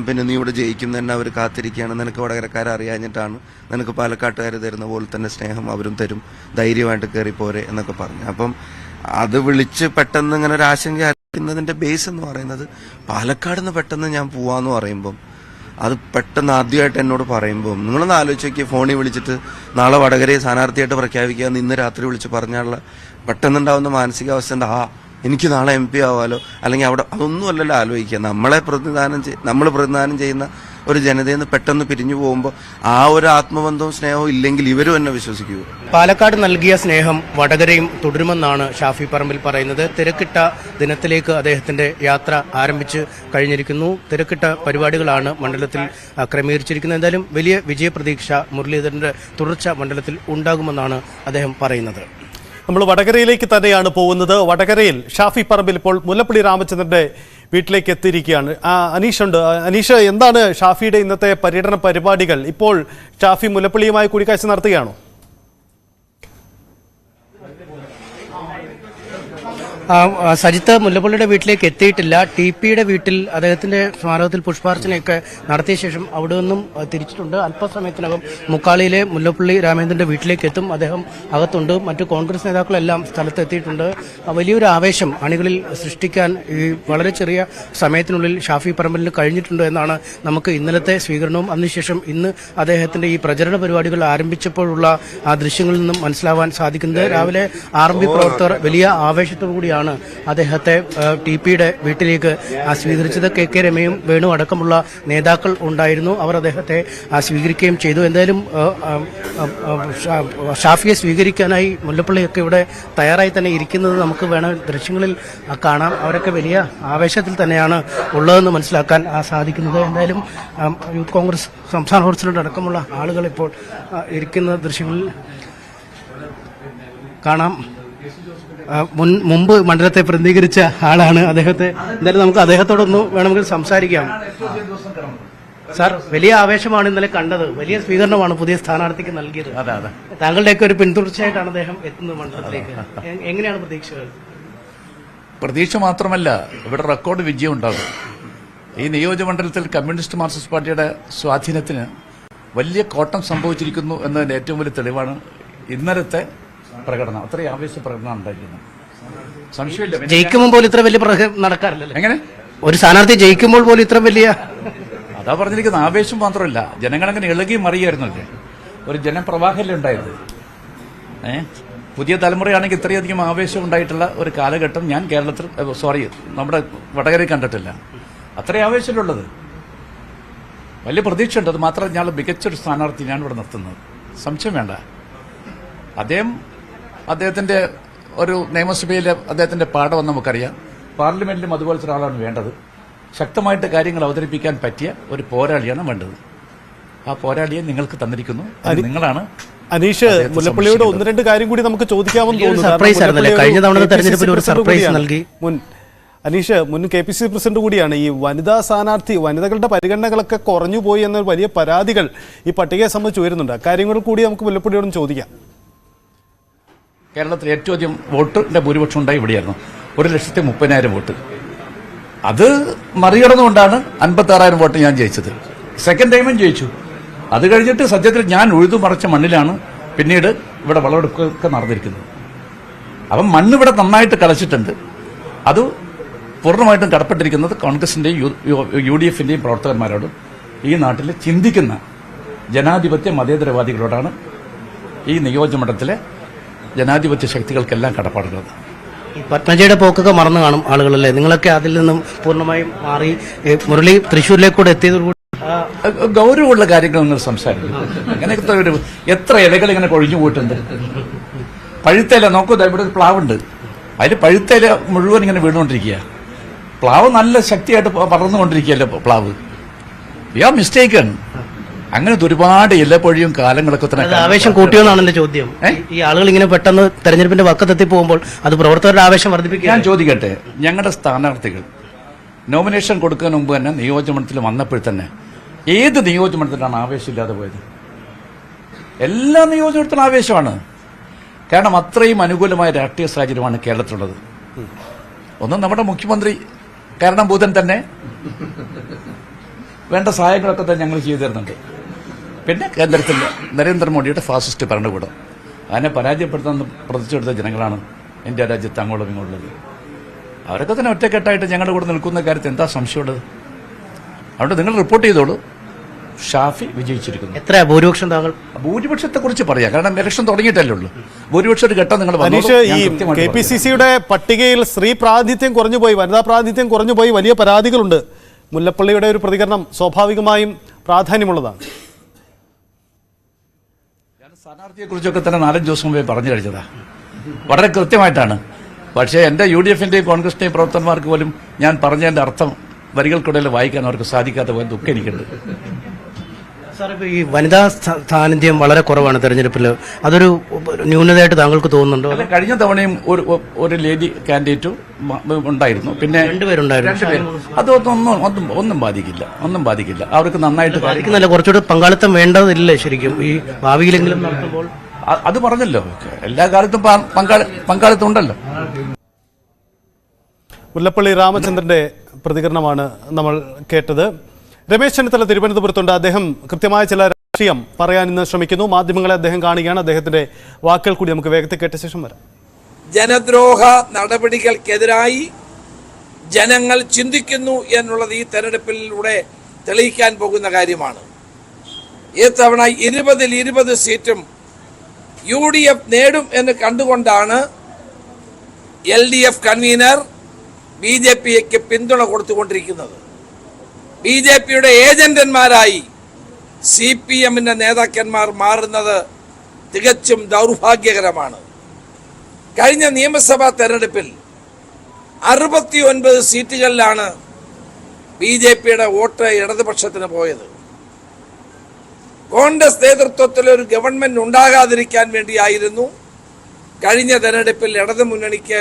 Speaker 4: പിന്നെ നീ ഇവിടെ ജയിക്കും തന്നെ അവർ കാത്തിരിക്കുകയാണ്, നിനക്ക് വടകരക്കാരെ അറിയാഞ്ഞിട്ടാണ്, നിനക്ക് പാലക്കാട്ടുകാർ തരുന്ന പോലെ തന്നെ സ്നേഹം അവരും തരും, ധൈര്യമായിട്ട് കയറി പോരെ എന്നൊക്കെ പറഞ്ഞു. അപ്പം അത് വിളിച്ച് പെട്ടെന്ന് ഇങ്ങനെ ഒരു ആശങ്ക അറിയിക്കുന്നതിൻ്റെ ബേസ് എന്ന് പറയുന്നത്, പാലക്കാട് നിന്ന് പെട്ടെന്ന് ഞാൻ പോവാന്ന് പറയുമ്പം, അത് പെട്ടെന്ന് ആദ്യമായിട്ട് എന്നോട് പറയുമ്പം, നിങ്ങളൊന്ന് ആലോചിച്ച് നോക്കിയാൽ ഫോണിൽ വിളിച്ചിട്ട് നാളെ വടകരയെ സ്ഥാനാർത്ഥിയായിട്ട് പ്രഖ്യാപിക്കുക ഇന്ന് രാത്രി വിളിച്ച് പറഞ്ഞാലുള്ള പെട്ടെന്നുണ്ടാവുന്ന മാനസികാവസ്ഥ എന്താ, എനിക്ക് നാളെ MP ആവാലോ, അല്ലെങ്കിൽ അവിടെ അതൊന്നും അല്ലല്ലോ ആലോചിക്കുക. നമ്മൾ പ്രതിനിധാനം ചെയ്യുന്ന ഒരു ജനതയിൽ നിന്ന് പെട്ടെന്ന് പിരിഞ്ഞു പോകുമ്പോൾ ആ ഒരു ആത്മബന്ധവും സ്നേഹവും ഇല്ലെങ്കിൽ ഇവരും എന്നെ വിശ്വസിക്കൂ.
Speaker 3: പാലക്കാട് നൽകിയ സ്നേഹം വടകരയും തുടരുമെന്നാണ് ഷാഫി പറമ്പിൽ പറയുന്നത്. തിരക്കിട്ട ദിനത്തിലേക്ക് അദ്ദേഹത്തിന്റെ യാത്ര ആരംഭിച്ച് കഴിഞ്ഞിരിക്കുന്നു. തിരക്കിട്ട പരിപാടികളാണ് മണ്ഡലത്തിൽ ക്രമീകരിച്ചിരിക്കുന്നത്. എന്തായാലും വലിയ വിജയപ്രതീക്ഷ മുരളീധരന്റെ തുടർച്ച മണ്ഡലത്തിൽ ഉണ്ടാകുമെന്നാണ് അദ്ദേഹം പറയുന്നത്.
Speaker 1: നമ്മൾ വടകരയിലേക്ക് തന്നെയാണ് പോകുന്നത്. വടകരയിൽ ഷാഫി പറമ്പിൽ ഇപ്പോൾ മുല്ലപ്പള്ളി രാമചന്ദ്രന്റെ വീട്ടിലേക്ക് എത്തിയിരിക്കുകയാണ്. അനീഷ് ഉണ്ട്. അനീഷ്, എന്താണ് ഷാഫിയുടെ ഇന്നത്തെ പര്യടന പരിപാടികൾ? ഇപ്പോൾ ഷാഫി മുല്ലപ്പള്ളിയുമായി കൂടിക്കാഴ്ച നടത്തുകയാണോ?
Speaker 3: സജിത്ത് മുല്ലപ്പള്ളിയുടെ വീട്ടിലേക്ക് എത്തിയിട്ടില്ല. TPയുടെ വീട്ടിൽ അദ്ദേഹത്തിന്റെ സ്മാരകത്തിൽ പുഷ്പാർച്ചനയൊക്കെ നടത്തിയ ശേഷം അവിടെ നിന്നും തിരിച്ചിട്ടുണ്ട്. അല്പസമയത്തിനകം മുക്കാളിയിലെ മുല്ലപ്പള്ളി രാമചന്ദ്രന്റെ വീട്ടിലേക്ക് എത്തും. അദ്ദേഹം അകത്തുണ്ട്. മറ്റു കോൺഗ്രസ് നേതാക്കളെല്ലാം സ്ഥലത്തെത്തിയിട്ടുണ്ട്. വലിയൊരു ആവേശം അണികളിൽ സൃഷ്ടിക്കാൻ ഈ വളരെ ചെറിയ സമയത്തിനുള്ളിൽ ഷാഫി പറമ്പലിന് കഴിഞ്ഞിട്ടുണ്ട് എന്നാണ് നമുക്ക് ഇന്നലത്തെ സ്വീകരണവും അതിനുശേഷം ഇന്ന് അദ്ദേഹത്തിന്റെ ഈ പ്രചരണ പരിപാടികൾ ആരംഭിച്ചപ്പോഴുള്ള ആ ദൃശ്യങ്ങളിൽ നിന്നും മനസ്സിലാവാൻ സാധിക്കുന്നത്. രാവിലെ RMP പ്രവർത്തകർ വലിയ ആവേശത്തോടു കൂടിയാണ് അദ്ദേഹത്തെ TPയുടെ വീട്ടിലേക്ക് സ്വീകരിച്ചത്. KK രമയും വേണു അടക്കമുള്ള നേതാക്കൾ ഉണ്ടായിരുന്നു. അവർ അദ്ദേഹത്തെ സ്വീകരിക്കുകയും ചെയ്തു. എന്തായാലും ഷാഫിയെ സ്വീകരിക്കാനായി മുല്ലപ്പള്ളിയൊക്കെ ഇവിടെ തയ്യാറായി തന്നെ ഇരിക്കുന്നത് നമുക്ക് വേണം ദൃശ്യങ്ങളിൽ കാണാം. അവരൊക്കെ വലിയ ആവേശത്തിൽ തന്നെയാണ് ഉള്ളതെന്ന് മനസ്സിലാക്കാൻ സാധിക്കുന്നത്. എന്തായാലും യൂത്ത് കോൺഗ്രസ് സംസ്ഥാന പ്രസിഡന്റ് അടക്കമുള്ള ആളുകൾ ഇപ്പോൾ ഇരിക്കുന്ന ദൃശ്യങ്ങളിൽ കാണാം. മുമ്പ് മണ്ഡലത്തെ പ്രതിനിധീകരിച്ച ആളാണ് അദ്ദേഹത്തെ. എന്തായാലും നമുക്ക് അദ്ദേഹത്തോടൊന്ന് വേണമെങ്കിൽ സംസാരിക്കാം. സാർ, വലിയ ആവേശമാണ് ഇന്നലെ കണ്ടത്. വലിയ സ്വീകരണമാണ് പുതിയ സ്ഥാനാർത്ഥിക്ക് നൽകിയത്. താങ്കളുടെയൊക്കെ ഒരു പിന്തുടർച്ചയായിട്ടാണ് അദ്ദേഹം എത്തുന്നത് മണ്ഡലത്തിലേക്ക്. എങ്ങനെയാണ് പ്രതീക്ഷകൾ?
Speaker 5: പ്രതീക്ഷ മാത്രമല്ല, ഇവിടെ റെക്കോർഡ് വിജയം ഉണ്ടാകും. ഈ നിയോജകമണ്ഡലത്തിൽ കമ്മ്യൂണിസ്റ്റ് മാർക്സിസ്റ്റ് പാർട്ടിയുടെ സ്വാധീനത്തിന് വലിയ കോട്ടം സംഭവിച്ചിരിക്കുന്നു എന്നതിന്റെ ഏറ്റവും വലിയ തെളിവാണ് ഇന്നലത്തെ പ്രകടനം. അത്രയും ആവേശ പ്രകടനം ഉണ്ടായിരുന്നു. സംശയമില്ല.
Speaker 3: ജയിക്കുമ്പോൾ പോലും ഇത്ര വലിയ പ്രകടനം നടക്കാറില്ലല്ലോ.
Speaker 5: എങ്ങനെ
Speaker 3: ഒരു സ്ഥാനാർത്ഥി ജയിക്കുമ്പോൾ പോലും ഇത്ര വലിയ,
Speaker 5: അതാ പറഞ്ഞിരിക്കുന്ന ആവേശം മാത്രമല്ല, ജനങ്ങളങ്ങനെ ഇളകി മറിയായിരുന്നല്ലേ, ഒരു ജനപ്രവാഹമല്ലേ ഉണ്ടായത്. പുതിയ തലമുറയാണെങ്കിൽ ഇത്രയധികം ആവേശം ഉണ്ടായിട്ടുള്ള ഒരു കാലഘട്ടം ഞാൻ കേരളത്തിൽ നമ്മുടെ വടകരയിൽ കണ്ടിട്ടില്ല. അത്രയും ആവേശമുള്ളത്. വലിയ പ്രതീക്ഷയുണ്ട്. അത് മാത്രമല്ല, ഞാൻ മികച്ചൊരു സ്ഥാനാർത്ഥി ഞാൻ ഇവിടെ നിർത്തുന്നത്, സംശയം വേണ്ട. അദ്ദേഹത്തിന്റെ ഒരു നിയമസഭയിലെ അദ്ദേഹത്തിന്റെ പാഠം നമുക്കറിയാം. പാർലമെന്റിലും അതുപോലത്തെ ഒരാളാണ് വേണ്ടത്. ശക്തമായിട്ട് കാര്യങ്ങൾ അവതരിപ്പിക്കാൻ പറ്റിയ ഒരു പോരാളിയാണ് വേണ്ടത്. ആ പോരാളിയെ നിങ്ങൾക്ക് തന്നിരിക്കുന്നു. നിങ്ങളാണ്.
Speaker 1: അനീഷ്, മുല്ലപ്പള്ളിയുടെ 1-2 കാര്യം കൂടി നമുക്ക് ചോദിക്കാമെന്ന് തോന്നുന്നു. അനീഷ്, മുൻ KPCC പ്രസിഡന്റ് കൂടിയാണ്. ഈ വനിതകളുടെ പരിഗണനകളൊക്കെ കുറഞ്ഞു പോയി എന്ന വലിയ പരാതികൾ ഈ പട്ടികയെ സംബന്ധിച്ച് ഉയരുന്നുണ്ട്. കാര്യങ്ങൾ കൂടി നമുക്ക് മുല്ലപ്പള്ളിയോടും ചോദിക്കാം.
Speaker 5: കേരളത്തിൽ ഏറ്റവും അധികം വോട്ടിന്റെ ഭൂരിപക്ഷം ഉണ്ടായി ഇവിടെയായിരുന്നു. 1,30,000 വോട്ട്. അത് മറികടന്നുകൊണ്ടാണ് 56,000 വോട്ട് ഞാൻ ജയിച്ചത്. സെക്കൻഡ് ടൈമും ജയിച്ചു. അത് കഴിഞ്ഞിട്ട് സത്യത്തിൽ ഞാൻ ഉഴുതു മറച്ച മണ്ണിലാണ് പിന്നീട് ഇവിടെ വിളവെടുപ്പൊക്കെ നടന്നിരിക്കുന്നത്. അപ്പം മണ്ണിവിടെ നന്നായിട്ട് കളച്ചിട്ടുണ്ട്. അത് പൂർണ്ണമായിട്ടും കടപ്പെട്ടിരിക്കുന്നത് കോൺഗ്രസിന്റെയും UDF-ന്റെയും പ്രവർത്തകന്മാരോടും ഈ നാട്ടിൽ ചിന്തിക്കുന്ന ജനാധിപത്യ മതേതരവാദികളോടാണ് ഈ നിയോജകമണ്ഡലത്തിലെ ജനാധിപത്യ ശക്തികൾക്കെല്ലാം കടപ്പാടുള്ളത്.
Speaker 3: ഈ പത്മജയുടെ പോക്കൊക്കെ മറന്നു കാണും ആളുകളല്ലേ? നിങ്ങളൊക്കെ അതിൽ നിന്നും പൂർണ്ണമായും മാറി മുരളി തൃശ്ശൂരിലേക്കൂടെ എത്തിയതോടുകൂടി
Speaker 5: ഗൗരവമുള്ള കാര്യങ്ങൾ നിങ്ങൾ സംസാരിക്കും. അങ്ങനെയൊക്കെ ഒരു എത്ര ഇലകൾ ഇങ്ങനെ കൊഴിഞ്ഞു പോയിട്ടുണ്ട്. പഴുത്തേല നോക്കൂ, ഇവിടെ ഒരു പ്ലാവുണ്ട്, അതിൽ പഴുത്തേല മുഴുവൻ ഇങ്ങനെ വീണുകൊണ്ടിരിക്കുക. പ്ലാവ് നല്ല ശക്തിയായിട്ട് പറന്നുകൊണ്ടിരിക്കുകയല്ലേ പ്ലാവ്. You are mistaken. അങ്ങനത്തെ ഒരുപാട് ഇലപ്പൊഴിയും കാലങ്ങളൊക്കെ തന്നെ
Speaker 3: ആവേശം കൂട്ടിയോന്നാണ് എന്റെ ചോദ്യം. ഈ ആളുകൾ ഇങ്ങനെ പെട്ടെന്ന് തെരഞ്ഞെടുപ്പിന്റെ വക്കത്തെത്തി പോകുമ്പോൾ അത് പ്രവർത്തകരുടെ ആവേശം വർദ്ധിപ്പിക്കുക.
Speaker 5: ഞാൻ ചോദിക്കട്ടെ, ഞങ്ങളുടെ സ്ഥാനാർത്ഥികൾ നോമിനേഷൻ കൊടുക്കുന്നതിന് മുമ്പ് തന്നെ നിയോജകമണ്ഡലത്തിൽ വന്നപ്പോൾ തന്നെ ഏത് നിയോജകമണ്ഡലത്തിലാണ് ആവേശമില്ലാതെ പോയത്? എല്ലാ നിയോജകമണ്ഡലത്തിലും ആവേശമാണ്. കാരണം അത്രയും അനുകൂലമായ രാഷ്ട്രീയ സാഹചര്യമാണ് കേരളത്തിലുള്ളത്. ഒന്ന് നമ്മുടെ മുഖ്യമന്ത്രി കാരണഭൂതൻ തന്നെ വേണ്ട സഹായങ്ങളൊക്കെ തന്നെ ഞങ്ങൾ ചെയ്തു തരുന്നുണ്ട്. പിന്നെ കേന്ദ്രത്തിൽ നരേന്ദ്രമോദിയുടെ ഫാസിസ്റ്റ് ഭരണകൂടം, അതിനെ പരാജയപ്പെടുത്താൻ പ്രതിച്ചെടുത്ത ജനങ്ങളാണ് ഇന്ത്യ രാജ്യത്ത് അങ്ങോട്ടും ഇങ്ങോട്ടുള്ളത്. അവരൊക്കെ തന്നെ ഒറ്റക്കെട്ടായിട്ട് ഞങ്ങളുടെ കൂടെ നിൽക്കുന്ന കാര്യത്തിൽ എന്താ സംശയമുള്ളത്? അതുകൊണ്ട് നിങ്ങൾ റിപ്പോർട്ട് ചെയ്തോളൂ, ഷാഫി വിജയിച്ചിരിക്കുന്നു.
Speaker 3: എത്ര ഭൂരിപക്ഷം താങ്കൾ?
Speaker 5: ഭൂരിപക്ഷത്തെ കുറിച്ച് പറയാം, കാരണം ഇലക്ഷൻ തുടങ്ങിയിട്ടല്ലേ ഉള്ളൂ. ഭൂരിപക്ഷം ഒരു ഘട്ടം നിങ്ങൾ
Speaker 1: അനീഷ്, ഈ KPCC-യുടെ പട്ടികയിൽ സ്ത്രീ പ്രാതിനിധ്യം കുറഞ്ഞുപോയി, വനിതാ പ്രാതിനിധ്യം കുറഞ്ഞുപോയി, വലിയ പരാതികളുണ്ട്. മുല്ലപ്പള്ളിയുടെ ഒരു പ്രതികരണം സ്വാഭാവികമായും പ്രാധാന്യമുള്ളതാണ്.
Speaker 5: ഞാൻ സ്ഥാനാർത്ഥിയെ കുറിച്ചൊക്കെ തന്നെ 4-5 ദിവസം മുമ്പേ പറഞ്ഞു കഴിഞ്ഞതാ, വളരെ കൃത്യമായിട്ടാണ്. പക്ഷേ എൻ്റെ UDF-ന്റെയും കോൺഗ്രസിന്റെയും പ്രവർത്തകന്മാർക്ക് പോലും ഞാൻ പറഞ്ഞതിന്റെ അർത്ഥം വരികൾക്കിടയിൽ വായിക്കാൻ അവർക്ക് സാധിക്കാത്ത പോലെ ദുഃഖം എനിക്കുണ്ട്.
Speaker 3: സാർ, ഇപ്പോൾ ഈ വനിതാ സാന്നിധ്യം വളരെ കുറവാണ് തെരഞ്ഞെടുപ്പിൽ. അതൊരു ന്യൂനതയായിട്ട് താങ്കൾക്ക് തോന്നുന്നുണ്ടോ?
Speaker 5: അല്ല, കഴിഞ്ഞ തവണയും ഒരു ലേഡി കാൻഡിഡേറ്റും ഉണ്ടായിരുന്നു, പിന്നെ
Speaker 3: രണ്ടുപേരുണ്ടായിരുന്നു.
Speaker 5: ഒന്നും ബാധിക്കില്ല. അവർക്ക് നന്നായിട്ട്
Speaker 3: ബാധിക്കുന്നില്ല. കുറച്ചുകൂടി പങ്കാളിത്തം വേണ്ടതില്ലേ ശരിക്കും ഈ ഭാവിയിലെങ്കിലും നടത്തുമ്പോൾ?
Speaker 5: അത് പറഞ്ഞല്ലോ, എല്ലാ കാലത്തും പങ്കാളിത്തം ഉണ്ടല്ലോ.
Speaker 1: മുല്ലപ്പള്ളി രാമചന്ദ്രന്റെ പ്രതികരണമാണ് നമ്മൾ കേട്ടത്. രമേശ് ചെന്നിത്തല തിരുവനന്തപുരത്തുണ്ട്. അദ്ദേഹം കൃത്യമായ ചില രാഷ്ട്രീയം പറയാൻ ഇന്ന് ശ്രമിക്കുന്നു. മാധ്യമങ്ങളെ അദ്ദേഹം കാണുകയാണ്. അദ്ദേഹത്തിന്റെ വാക്കുകൾ കൂടി നമുക്ക് വേഗത്തിൽ കേട്ട ശേഷം വരാം.
Speaker 6: ജനദ്രോഹ നടപടികൾക്കെതിരായി ജനങ്ങൾ ചിന്തിക്കുന്നു എന്നുള്ളത് ഈ തെരഞ്ഞെടുപ്പിലൂടെ തെളിയിക്കാൻ പോകുന്ന കാര്യമാണ്. ഈ തവണ 20-ൽ 20 സീറ്റും UDF നേടും എന്ന് കണ്ടുകൊണ്ടാണ് LDF കൺവീനർ BJPക്ക് പിന്തുണ കൊടുത്തുകൊണ്ടിരിക്കുന്നത്. BJPയുടെ ഏജന്റന്മാരായി CPM-ന്റെ നേതാക്കന്മാർ മാറുന്നത് തികച്ചും ദൗർഭാഗ്യകരമാണ്. കഴിഞ്ഞ നിയമസഭാ തെരഞ്ഞെടുപ്പിൽ 69 സീറ്റുകളിലാണ് BJPയുടെ വോട്ട് ഇടതുപക്ഷത്തിന് പോയത്. കോൺഗ്രസ് നേതൃത്വത്തിൽ ഒരു ഗവൺമെന്റ് ഉണ്ടാകാതിരിക്കാൻ വേണ്ടിയായിരുന്നു കഴിഞ്ഞ തെരഞ്ഞെടുപ്പിൽ ഇടതുമുന്നണിക്ക്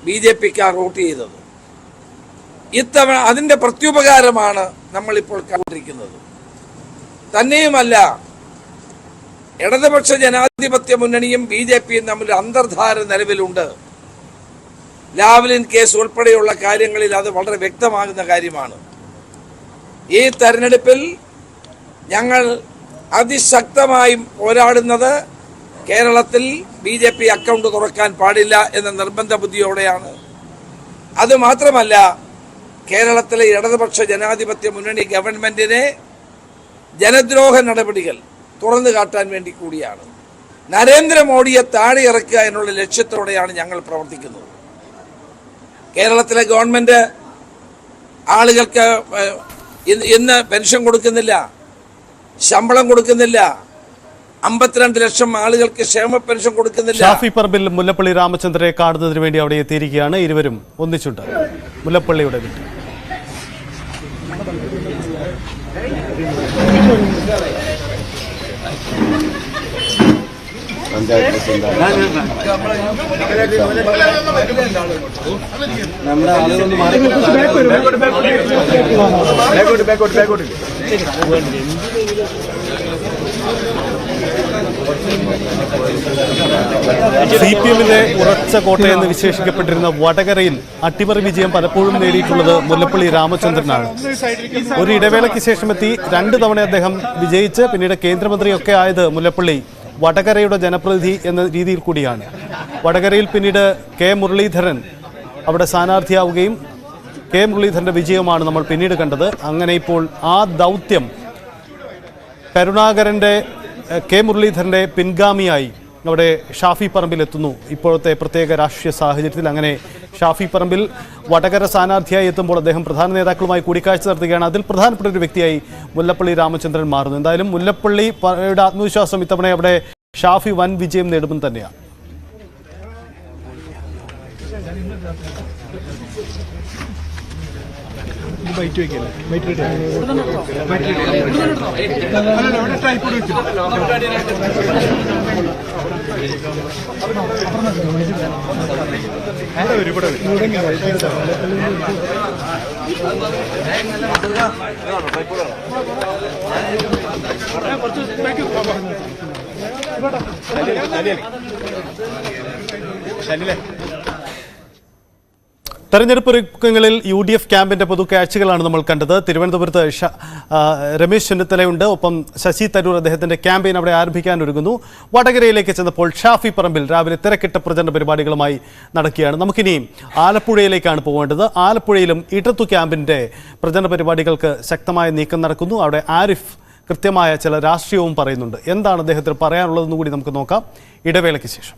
Speaker 6: BJPക്കാർ വോട്ട് ചെയ്തത്. ഇത്തവണ അതിന്റെ പ്രത്യുപകാരമാണ് നമ്മളിപ്പോൾ കണ്ടിരിക്കുന്നത്. തന്നെയുമല്ല, ഇടതുപക്ഷ ജനാധിപത്യ മുന്നണിയും BJPയും തമ്മിൽ അന്തർധാര നിലവിലുണ്ട്. ലാവ്ലിൻ കേസ് ഉൾപ്പെടെയുള്ള കാര്യങ്ങളിൽ അത് വളരെ വ്യക്തമാകുന്ന കാര്യമാണ്. ഈ തെരഞ്ഞെടുപ്പിൽ ഞങ്ങൾ അതിശക്തമായും പോരാടുന്നത് കേരളത്തിൽ BJP അക്കൗണ്ട് തുറക്കാൻ പാടില്ല എന്ന നിർബന്ധ ബുദ്ധിയോടെയാണ്. അതുമാത്രമല്ല, കേരളത്തിലെ ഇടതുപക്ഷ ജനാധിപത്യ മുന്നണി ഗവൺമെന്റിനെ ജനദ്രോഹ നടപടികൾ തുറന്നു കാട്ടാൻ വേണ്ടി കൂടിയാണ്. നരേന്ദ്രമോദിയെ താഴെ ഇറക്കുക എന്നുള്ള ലക്ഷ്യത്തോടെയാണ് ഞങ്ങൾ പ്രവർത്തിക്കുന്നത്. കേരളത്തിലെ ഗവൺമെന്റ് ആളുകൾക്ക് ഇന്ന് പെൻഷൻ കൊടുക്കുന്നില്ല, ശമ്പളം കൊടുക്കുന്നില്ല, 52 ലക്ഷം ആളുകൾക്ക് ക്ഷേമ പെൻഷൻ കൊടുക്കുന്നില്ല.
Speaker 1: ഷാഫി പറമ്പിൽ മുല്ലപ്പള്ളി രാമചന്ദ്രനെ കാണുന്നതിന് വേണ്ടി അവിടെ എത്തിയിരിക്കുകയാണ്. ഇരുവരും ഒന്നിച്ചുണ്ട് മുല്ലപ്പള്ളിയുടെ വീട്ടിൽ. CPM-ന്റെ ഉറച്ച കോട്ടയെന്ന് വിശേഷിക്കപ്പെട്ടിരുന്ന വടകരയിൽ അട്ടിമറി വിജയം പലപ്പോഴും നേടിയിട്ടുള്ളത് മുല്ലപ്പള്ളി രാമചന്ദ്രനാണ്. ഒരു ഇടവേളയ്ക്ക് ശേഷം എത്തി 2 തവണ അദ്ദേഹം വിജയിച്ച് പിന്നീട് കേന്ദ്രമന്ത്രിയൊക്കെ ആയത് മുല്ലപ്പള്ളി വടകരയുടെ ജനപ്രതിനിധി എന്ന രീതിയിൽ കൂടിയാണ്. വടകരയിൽ പിന്നീട് കെ മുരളീധരൻ അവിടെ സ്ഥാനാർത്ഥിയാവുകയും കെ മുരളീധരൻ്റെ വിജയമാണ് നമ്മൾ പിന്നീട് കണ്ടത്. അങ്ങനെ ഇപ്പോൾ ആ ദൗത്യം കരുണാകരൻ്റെ കെ മുരളീധരൻ്റെ പിൻഗാമിയായി അവിടെ ഷാഫി പറമ്പിൽ എത്തുന്നു. ഇപ്പോഴത്തെ പ്രത്യേക രാഷ്ട്രീയ സാഹചര്യത്തിൽ അങ്ങനെ ഷാഫി പറമ്പിൽ വടകര സ്ഥാനാർത്ഥിയായി എത്തുമ്പോൾ അദ്ദേഹം പ്രധാന നേതാക്കളുമായി കൂടിക്കാഴ്ച നടത്തുകയാണ്. അതിൽ പ്രധാനപ്പെട്ട ഒരു വ്യക്തിയായി മുല്ലപ്പള്ളി രാമചന്ദ്രൻ മാറുന്നു. എന്തായാലും മുല്ലപ്പള്ളിയുടെ ആത്മവിശ്വാസം ഇത്തവണ അവിടെ ഷാഫി വൻ വിജയം നേടുമെന്ന് തന്നെയാണ്. തെരഞ്ഞെടുപ്പ് ഒരുക്കങ്ങളിൽ UDF ക്യാമ്പിന്റെ പൊതുക്കാഴ്ചകളാണ് നമ്മൾ കണ്ടത്. തിരുവനന്തപുരത്ത് രമേശ് ചെന്നിത്തലയുണ്ട്, ഒപ്പം ശശി തരൂർ അദ്ദേഹത്തിന്റെ ക്യാമ്പയിൻ അവിടെ ആരംഭിക്കാൻ ഒരുങ്ങുന്നു. വടകരയിലേക്ക് ചെന്നപ്പോൾ ഷാഫി പറമ്പിൽ രാവിലെ തിരക്കിട്ട പ്രചരണ പരിപാടികളുമായി നടക്കുകയാണ്. നമുക്കിനിയും ആലപ്പുഴയിലേക്കാണ് പോകേണ്ടത്. ആലപ്പുഴയിലും ഇടതു ക്യാമ്പിന്റെ പ്രചരണ പരിപാടികൾക്ക് ശക്തമായ നീക്കം നടക്കുന്നു. അവിടെ ആരിഫ് കൃത്യമായ ചില രാഷ്ട്രീയവും പറയുന്നുണ്ട്. എന്താണ് അദ്ദേഹത്തിന് പറയാനുള്ളതെന്ന് കൂടി നമുക്ക് നോക്കാം ഇടവേളയ്ക്ക് ശേഷം.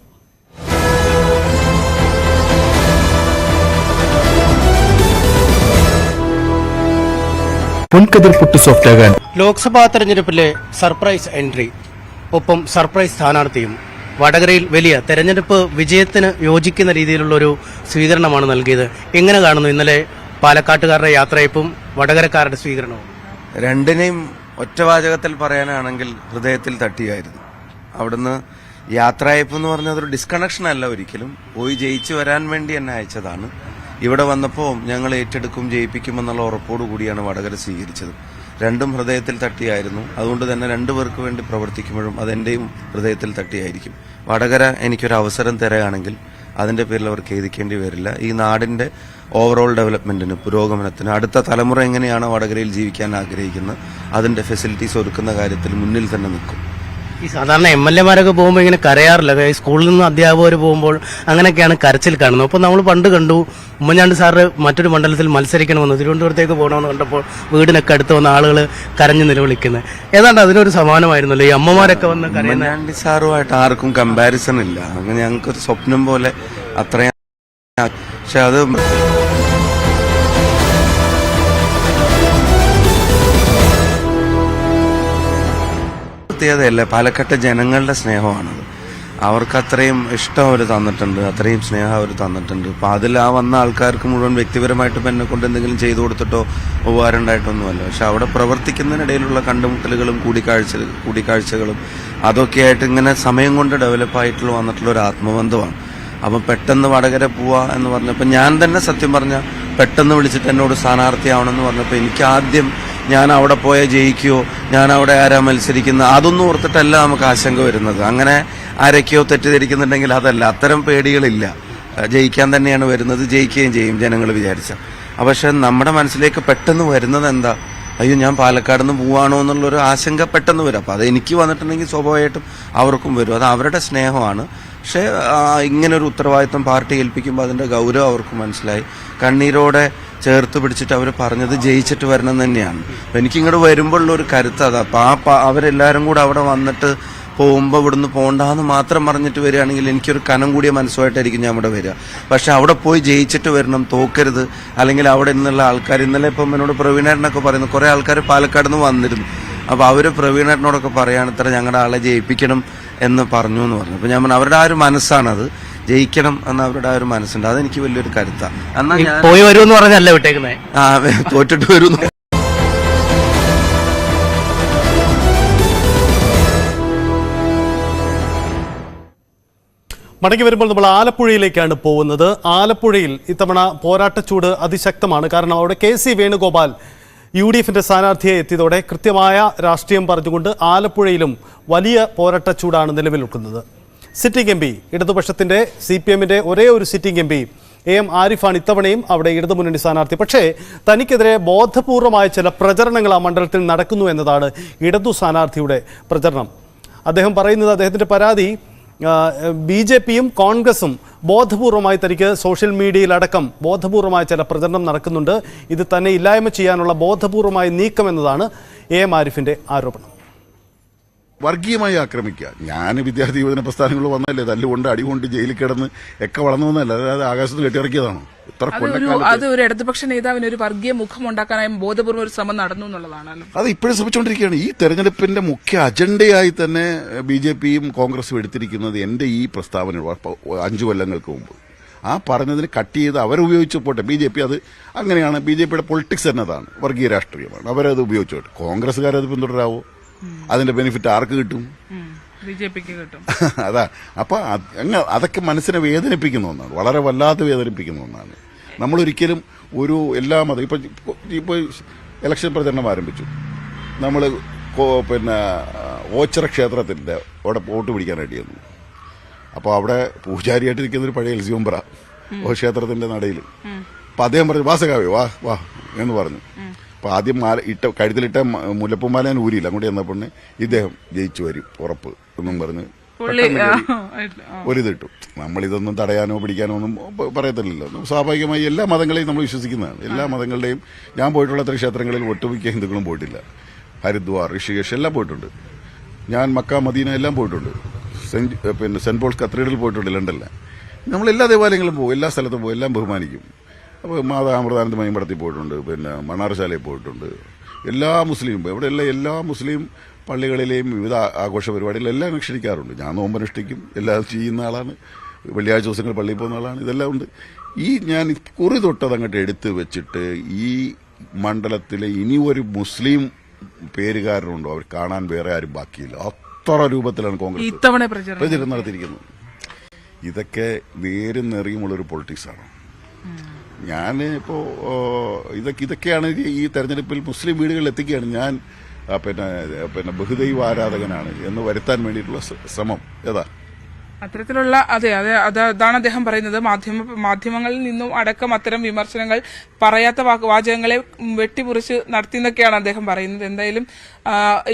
Speaker 3: ലോക്സഭാ തെരഞ്ഞെടുപ്പിലെ സർപ്രൈസ് എൻട്രി, ഒപ്പം സർപ്രൈസ് സ്ഥാനാർത്ഥിയും വടകരയിൽ വലിയ തെരഞ്ഞെടുപ്പ് വിജയത്തിന് യോജിക്കുന്ന രീതിയിലുള്ള ഒരു സ്വീകരണമാണ് നൽകിയത്. എങ്ങനെ കാണുന്നു ഇന്നലെ പാലക്കാട്ടുകാരുടെ യാത്രയപ്പും വടകരക്കാരുടെ സ്വീകരണവും?
Speaker 4: രണ്ടിനെയും ഒറ്റവാചകത്തിൽ പറയാനാണെങ്കിൽ ഹൃദയത്തിൽ തട്ടിയായിരുന്നു. അവിടുന്ന് യാത്രയപ്പ് എന്ന് പറഞ്ഞത് ഒരു ഡിസ്കണക്ഷൻ അല്ല, ഒരിക്കലും പോയി ജയിച്ചു വരാൻ വേണ്ടി എന്നെ അയച്ചതാണ്. ഇവിടെ വന്നപ്പോൾ ഞങ്ങൾ ഏറ്റെടുക്കും, ജയിപ്പിക്കുമെന്നുള്ള ഉറപ്പോടു കൂടിയാണ് വടകര സ്വീകരിച്ചത്. രണ്ടും ഹൃദയത്തിൽ തട്ടിയായിരുന്നു. അതുകൊണ്ട് തന്നെ രണ്ടുപേർക്ക് വേണ്ടി പ്രവർത്തിക്കുമ്പോഴും അതെന്റെയും ഹൃദയത്തിൽ തട്ടിയായിരിക്കും. വടകര എനിക്കൊരു അവസരം തരാണെങ്കിൽ അതിന്റെ പേരിൽ അവർ ഖേദിക്കേണ്ടി വരില്ല. ഈ നാടിന്റെ ഓവറോൾ ഡെവലപ്മെന്റിന്, പുരോഗമനത്തിന്, അടുത്ത തലമുറ എങ്ങനെയാണ് വടകരയിൽ ജീവിക്കാൻ ആഗ്രഹിക്കുന്നത് അതിന്റെ ഫെസിലിറ്റീസ് ഒരുക്കുന്ന കാര്യത്തിൽ മുന്നിൽ തന്നെ നിൽക്കും.
Speaker 3: ഈ സാധാരണ MLA-മാരൊക്കെ പോകുമ്പോൾ ഇങ്ങനെ കരയാറില്ല. സ്കൂളിൽ നിന്ന് അധ്യാപകർ പോകുമ്പോൾ അങ്ങനെയൊക്കെയാണ് കരച്ചിൽ കാണുന്നത്. അപ്പോൾ നമ്മൾ പണ്ട് കണ്ടു ഉമ്മൻചാണ്ടി സാറ് മറ്റൊരു മണ്ഡലത്തിൽ മത്സരിക്കണമെന്ന്, തിരുവനന്തപുരത്തേക്ക് പോകണമെന്ന് കണ്ടപ്പോൾ വീടിനൊക്കെ അടുത്ത് വന്ന ആളുകൾ കരഞ്ഞു നിലവിളിക്കുന്നത്. ഏതാണ്ട് അതിനൊരു സമാനമായിരുന്നല്ലോ ഈ അമ്മമാരൊക്കെ വന്ന് കരയുന്നത്.
Speaker 4: ഉമ്മൻചാണ്ടി സാറുമായിട്ട് ആർക്കും കമ്പാരിസൺ ഇല്ല. അങ്ങനെ ഞങ്ങൾക്കൊരു സ്വപ്നം പോലെ അത്രയും. പക്ഷെ അത് പ്രത്യേകതയല്ല, പാലക്കാട്ടെ ജനങ്ങളുടെ സ്നേഹമാണത്. അവർക്ക് അത്രയും ഇഷ്ടം അവർ തന്നിട്ടുണ്ട്, അത്രയും സ്നേഹം അവർ തന്നിട്ടുണ്ട്. അപ്പൊ അതിൽ ആ വന്ന ആൾക്കാർക്ക് മുഴുവൻ വ്യക്തിപരമായിട്ട് എന്നെ കൊണ്ട് എന്തെങ്കിലും ചെയ്തു കൊടുത്തിട്ടോ ഉപകാരം ഉണ്ടായിട്ടൊന്നുമല്ല. പക്ഷെ അവിടെ പ്രവർത്തിക്കുന്നതിനിടയിലുള്ള കണ്ടുമുട്ടലുകളും കൂടിക്കാഴ്ചകളും അതൊക്കെയായിട്ട് ഇങ്ങനെ സമയം കൊണ്ട് ഡെവലപ്പായിട്ടുള്ള വന്നിട്ടുള്ള ഒരു ആത്മബന്ധമാണ്. അപ്പം പെട്ടെന്ന് വടകര പോവാ എന്ന് പറഞ്ഞപ്പോൾ ഞാൻ തന്നെ സത്യം പറഞ്ഞ പെട്ടെന്ന് വിളിച്ചിട്ട് എന്നോട് സ്ഥാനാർത്ഥിയാവണമെന്ന് പറഞ്ഞപ്പോൾ എനിക്ക് ആദ്യം ഞാൻ അവിടെ പോയാൽ ജയിക്കുമോ, ഞാൻ അവിടെ ആരാ മത്സരിക്കുന്നത്, അതൊന്നും ഓർത്തിട്ടല്ല നമുക്ക് ആശങ്ക വരുന്നത്. അങ്ങനെ ആരൊക്കെയോ തെറ്റിദ്ധരിക്കുന്നുണ്ടെങ്കിൽ അതല്ല, അത്തരം പേടികളില്ല. ജയിക്കാൻ തന്നെയാണ് വരുന്നത്, ജയിക്കുകയും ചെയ്യും ജനങ്ങൾ വിചാരിച്ച. പക്ഷെ നമ്മുടെ മനസ്സിലേക്ക് പെട്ടെന്ന് വരുന്നത് എന്താ, അയ്യോ ഞാൻ പാലക്കാട് നിന്ന് പോവാണോ എന്നുള്ളൊരു ആശങ്ക പെട്ടെന്ന് വരും. അപ്പം അത് എനിക്ക് വന്നിട്ടുണ്ടെങ്കിൽ സ്വാഭാവികമായിട്ടും അവർക്കും വരും. അത് അവരുടെ സ്നേഹമാണ്. പക്ഷേ ഇങ്ങനൊരു ഉത്തരവാദിത്വം പാർട്ടി ഏൽപ്പിക്കുമ്പോൾ അതിന്റെ ഗൗരവം അവർക്ക് മനസ്സിലായി. കണ്ണീരോടെ ചേർത്ത് പിടിച്ചിട്ട് അവർ പറഞ്ഞത് ജയിച്ചിട്ട് വരണം തന്നെയാണ്. അപ്പം എനിക്കിങ്ങോട്ട് വരുമ്പോഴുള്ള ഒരു കരുത്ത് അതാ. അപ്പം അവരെല്ലാവരും കൂടെ അവിടെ വന്നിട്ട് പോകുമ്പോൾ ഇവിടുന്ന് പോകണ്ടെന്ന് മാത്രം പറഞ്ഞിട്ട് വരികയാണെങ്കിൽ എനിക്കൊരു കനം കൂടിയ മനസ്സുമായിട്ടായിരിക്കും ഞാൻ ഇവിടെ വരിക. പക്ഷെ അവിടെ പോയി ജയിച്ചിട്ട് വരണം, തോക്കരുത്. അല്ലെങ്കിൽ അവിടെ നിന്നുള്ള ആൾക്കാർ, ഇന്നലെ ഇപ്പം എന്നോട് പ്രവീണേട്ടനൊക്കെ പറയുന്നു, കുറെ ആൾക്കാർ പാലക്കാട് നിന്ന് വന്നിരുന്നു. അപ്പോൾ അവര് പ്രവീണേട്ടനോടൊക്കെ പറയാണ് ഇത്ര ഞങ്ങളുടെ ആളെ ജയിപ്പിക്കണം എന്ന് പറഞ്ഞു എന്ന് പറഞ്ഞു. അപ്പൊ ഞാൻ പറഞ്ഞു അവരുടെ ആ ഒരു മനസ്സാണത്, ജയിക്കണം എന്ന അവരുടെ ആ ഒരു മനസ്സുണ്ട്. അതെനിക്ക് വലിയൊരു കരുത്താണ്. എന്നാ ഞാൻ
Speaker 3: പോയി വരുമെന്ന് പറഞ്ഞല്ലേ വിട്ടേക്കുന്നത്,
Speaker 4: തോറ്റിട്ട് വരും.
Speaker 1: മടങ്ങി വരുമ്പോൾ നമ്മൾ ആലപ്പുഴയിലേക്കാണ് പോകുന്നത്. ആലപ്പുഴയിൽ ഇത്തവണ പോരാട്ടച്ചൂട് അതിശക്തമാണ്. കാരണം അവിടെ KC വേണുഗോപാൽ UDFന്റെ സ്ഥാനാർത്ഥിയെ എത്തിയതോടെ കൃത്യമായ രാഷ്ട്രീയം പറഞ്ഞുകൊണ്ട് ആലപ്പുഴയിലും വലിയ പോരാട്ടച്ചൂടാണ് നിലവിൽ. സിറ്റിംഗ് MP, ഇടതുപക്ഷത്തിന്റെ CPMന്റെ ഒരേ ഒരു സിറ്റിംഗ് MP AM ആരിഫാണ് ഇത്തവണയും അവിടെ ഇടതുമുന്നണി സ്ഥാനാർത്ഥി. പക്ഷേ തനിക്കെതിരെ ബോധപൂർവമായ ചില പ്രചരണങ്ങൾ ആ മണ്ഡലത്തിൽ നടക്കുന്നു എന്നതാണ് ഇടതു സ്ഥാനാർത്ഥിയുടെ പ്രചരണം. അദ്ദേഹം പറയുന്നത്, അദ്ദേഹത്തിൻ്റെ പരാതി BJPയും കോൺഗ്രസും ബോധപൂർവമായി തനിക്ക് സോഷ്യൽ മീഡിയയിലടക്കം ബോധപൂർവമായ ചില പ്രചരണം നടക്കുന്നുണ്ട്, ഇത് തന്നെ ഇല്ലായ്മ ചെയ്യാനുള്ള ബോധപൂർവമായ നീക്കമെന്നതാണ് AM ആരിഫിൻ്റെ ആരോപണം.
Speaker 7: വർഗീയമായി ആക്രമിക്കുക. ഞാൻ വിദ്യാർത്ഥി യുവജന പ്രസ്ഥാനങ്ങൾ വന്നല്ലേ, തല്ലുകൊണ്ട് അടികൊണ്ട് ജയിലിൽ കിടന്ന് ഒക്കെ വളർന്നു വന്നല്ല, അതായത് ആകാശത്ത് കെട്ടിറക്കിയതാണോ?
Speaker 8: അത് ഒരു ഇടതുപക്ഷ നേതാവിന് ഒരു വർഗീയ മുഖം ഉണ്ടാക്കാനായി ബോധപൂർവ്വം ഒരു ശ്രമം നടന്നു എന്നുള്ളതാണ്.
Speaker 7: അത് ഇപ്പോഴും ശ്രമിച്ചുകൊണ്ടിരിക്കുകയാണ്. ഈ തെരഞ്ഞെടുപ്പിന്റെ മുഖ്യ അജണ്ടയായി തന്നെ BJPയും കോൺഗ്രസും എടുത്തിരിക്കുന്നത് എന്റെ ഈ പ്രസ്താവന 5 കൊല്ലങ്ങൾക്ക് മുമ്പ് ആ പറഞ്ഞതിന് കട്ട് ചെയ്ത് അവരുപയോഗിച്ചു പോട്ടെ. BJP അത് അങ്ങനെയാണ്. BJPയുടെ പൊളിറ്റിക്സ് തന്നെ അതാണ്, വർഗീയ രാഷ്ട്രീയമാണ്. അവരത് ഉപയോഗിച്ചോട്ടെ. കോൺഗ്രസ്സുകാരത് പിന്തുടരാവോ? അതിന്റെ ബെനിഫിറ്റ് ആർക്ക് കിട്ടും?
Speaker 8: BJPക്ക് കിട്ടും.
Speaker 7: അതാ. അപ്പൊ അതൊക്കെ മനസ്സിനെ വേദനിപ്പിക്കുന്ന ഒന്നാണ്, വളരെ വല്ലാതെ വേദനിപ്പിക്കുന്ന ഒന്നാണ്. നമ്മളൊരിക്കലും ഒരു എല്ലാ മതം ഇപ്പൊ ഇലക്ഷൻ പ്രചരണം ആരംഭിച്ചു. നമ്മൾ പിന്നെ ഓച്ചിറ ക്ഷേത്രത്തിന്റെ അവിടെ വോട്ട് പിടിക്കാനായിട്ട് ചെന്നു. അപ്പോൾ അവിടെ പൂജാരിയായിട്ട് ഇരിക്കുന്ന ഒരു പഴയ എൽസിയോംബ്ര ക്ഷേത്രത്തിന്റെ നടയിൽ. അപ്പൊ അദ്ദേഹം പറഞ്ഞു, വാസകാവ്യോ വാ വാ എന്ന് പറഞ്ഞു. അപ്പൊ ആദ്യം കഴുത്തിലിട്ട മുല്ലപ്പൂമാല ഞാൻ ഊരിയില്ല. അങ്ങോട്ട് ചെന്നപ്പോൾ ഇദ്ദേഹം ജയിച്ചു വരും ഉറപ്പ് എന്നും പറഞ്ഞ് ഒരിതിട്ടു. നമ്മളിതൊന്നും തടയാനോ പിടിക്കാനോ ഒന്നും പറയത്തില്ലല്ലോ. സ്വാഭാവികമായി എല്ലാ മതങ്ങളെയും നമ്മൾ വിശ്വസിക്കുന്നതാണ്. എല്ലാ മതങ്ങളുടെയും ഞാൻ പോയിട്ടുള്ള അത്ര ക്ഷേത്രങ്ങളിൽ ഒട്ടുമിക്ക ഹിന്ദുക്കളും പോയിട്ടില്ല. ഹരിദ്വാർ, ഋഷികേശ് എല്ലാം പോയിട്ടുണ്ട്. ഞാൻ മക്ക, മദീന എല്ലാം പോയിട്ടുണ്ട്. സെന്റ് പോൾസ് കത്തീഡ്രലിൽ പോയിട്ടുണ്ട്, ലണ്ടനിൽ. നമ്മൾ എല്ലാ ദേവാലയങ്ങളും പോകും, എല്ലാ സ്ഥലത്തും പോകും, എല്ലാം ബഹുമാനിക്കും. അപ്പോൾ മാതാ അമൃതാനന്ദ മൈമ്പടത്തിൽ പോയിട്ടുണ്ട്, പിന്നെ മണ്ണാർശാലയിൽ പോയിട്ടുണ്ട്. എല്ലാ മുസ്ലിം ഇവിടെയുള്ള എല്ലാ മുസ്ലിം പള്ളികളിലെയും വിവിധ ആഘോഷ പരിപാടികളെല്ലാം ക്ഷണിക്കാറുണ്ട്. ഞാൻ നോമ്പനുഷ്ഠിക്കും, എല്ലാം ചെയ്യുന്ന ആളാണ്. വെള്ളിയാഴ്ച ദിവസങ്ങൾ പള്ളിയിൽ പോകുന്ന ആളാണ്. ഇതെല്ലാം ഉണ്ട്. ഞാൻ കുറി തൊട്ടത് അങ്ങോട്ട് എടുത്ത് വെച്ചിട്ട് ഈ മണ്ഡലത്തിലെ ഇനി ഒരു മുസ്ലിം പേരുകാരനുണ്ടോ അവർ കാണാൻ വേറെ ആരും ബാക്കിയില്ല. അത്ര രൂപത്തിലാണ് കോൺഗ്രസ് പ്രചരണം നടത്തിയിരിക്കുന്നത്. ഇതൊക്കെ നേരും നെറിയുമുള്ളൊരു പൊളിറ്റിക്സാണ്. ഞാൻ ഇപ്പോൾ ഇതൊക്കെയാണ് ഈ തെരഞ്ഞെടുപ്പിൽ മുസ്ലിം വീടുകളിൽ എത്തിക്കുകയാണ്. ഞാൻ പിന്നെ ബഹുദൈവ ആരാധകനാണ് എന്ന് വരുത്താൻ വേണ്ടിയിട്ടുള്ള ശ്രമം ഏതാ
Speaker 8: അത്തരത്തിലുള്ള അതാണ് അദ്ദേഹം പറയുന്നത്. മാധ്യമങ്ങളിൽ നിന്നും അടക്കം അത്തരം വിമർശനങ്ങൾ പറയാത്ത വാചകങ്ങളെ വെട്ടിമുറിച്ച് നടത്തിയെന്നൊക്കെയാണ് അദ്ദേഹം പറയുന്നത്. എന്തായാലും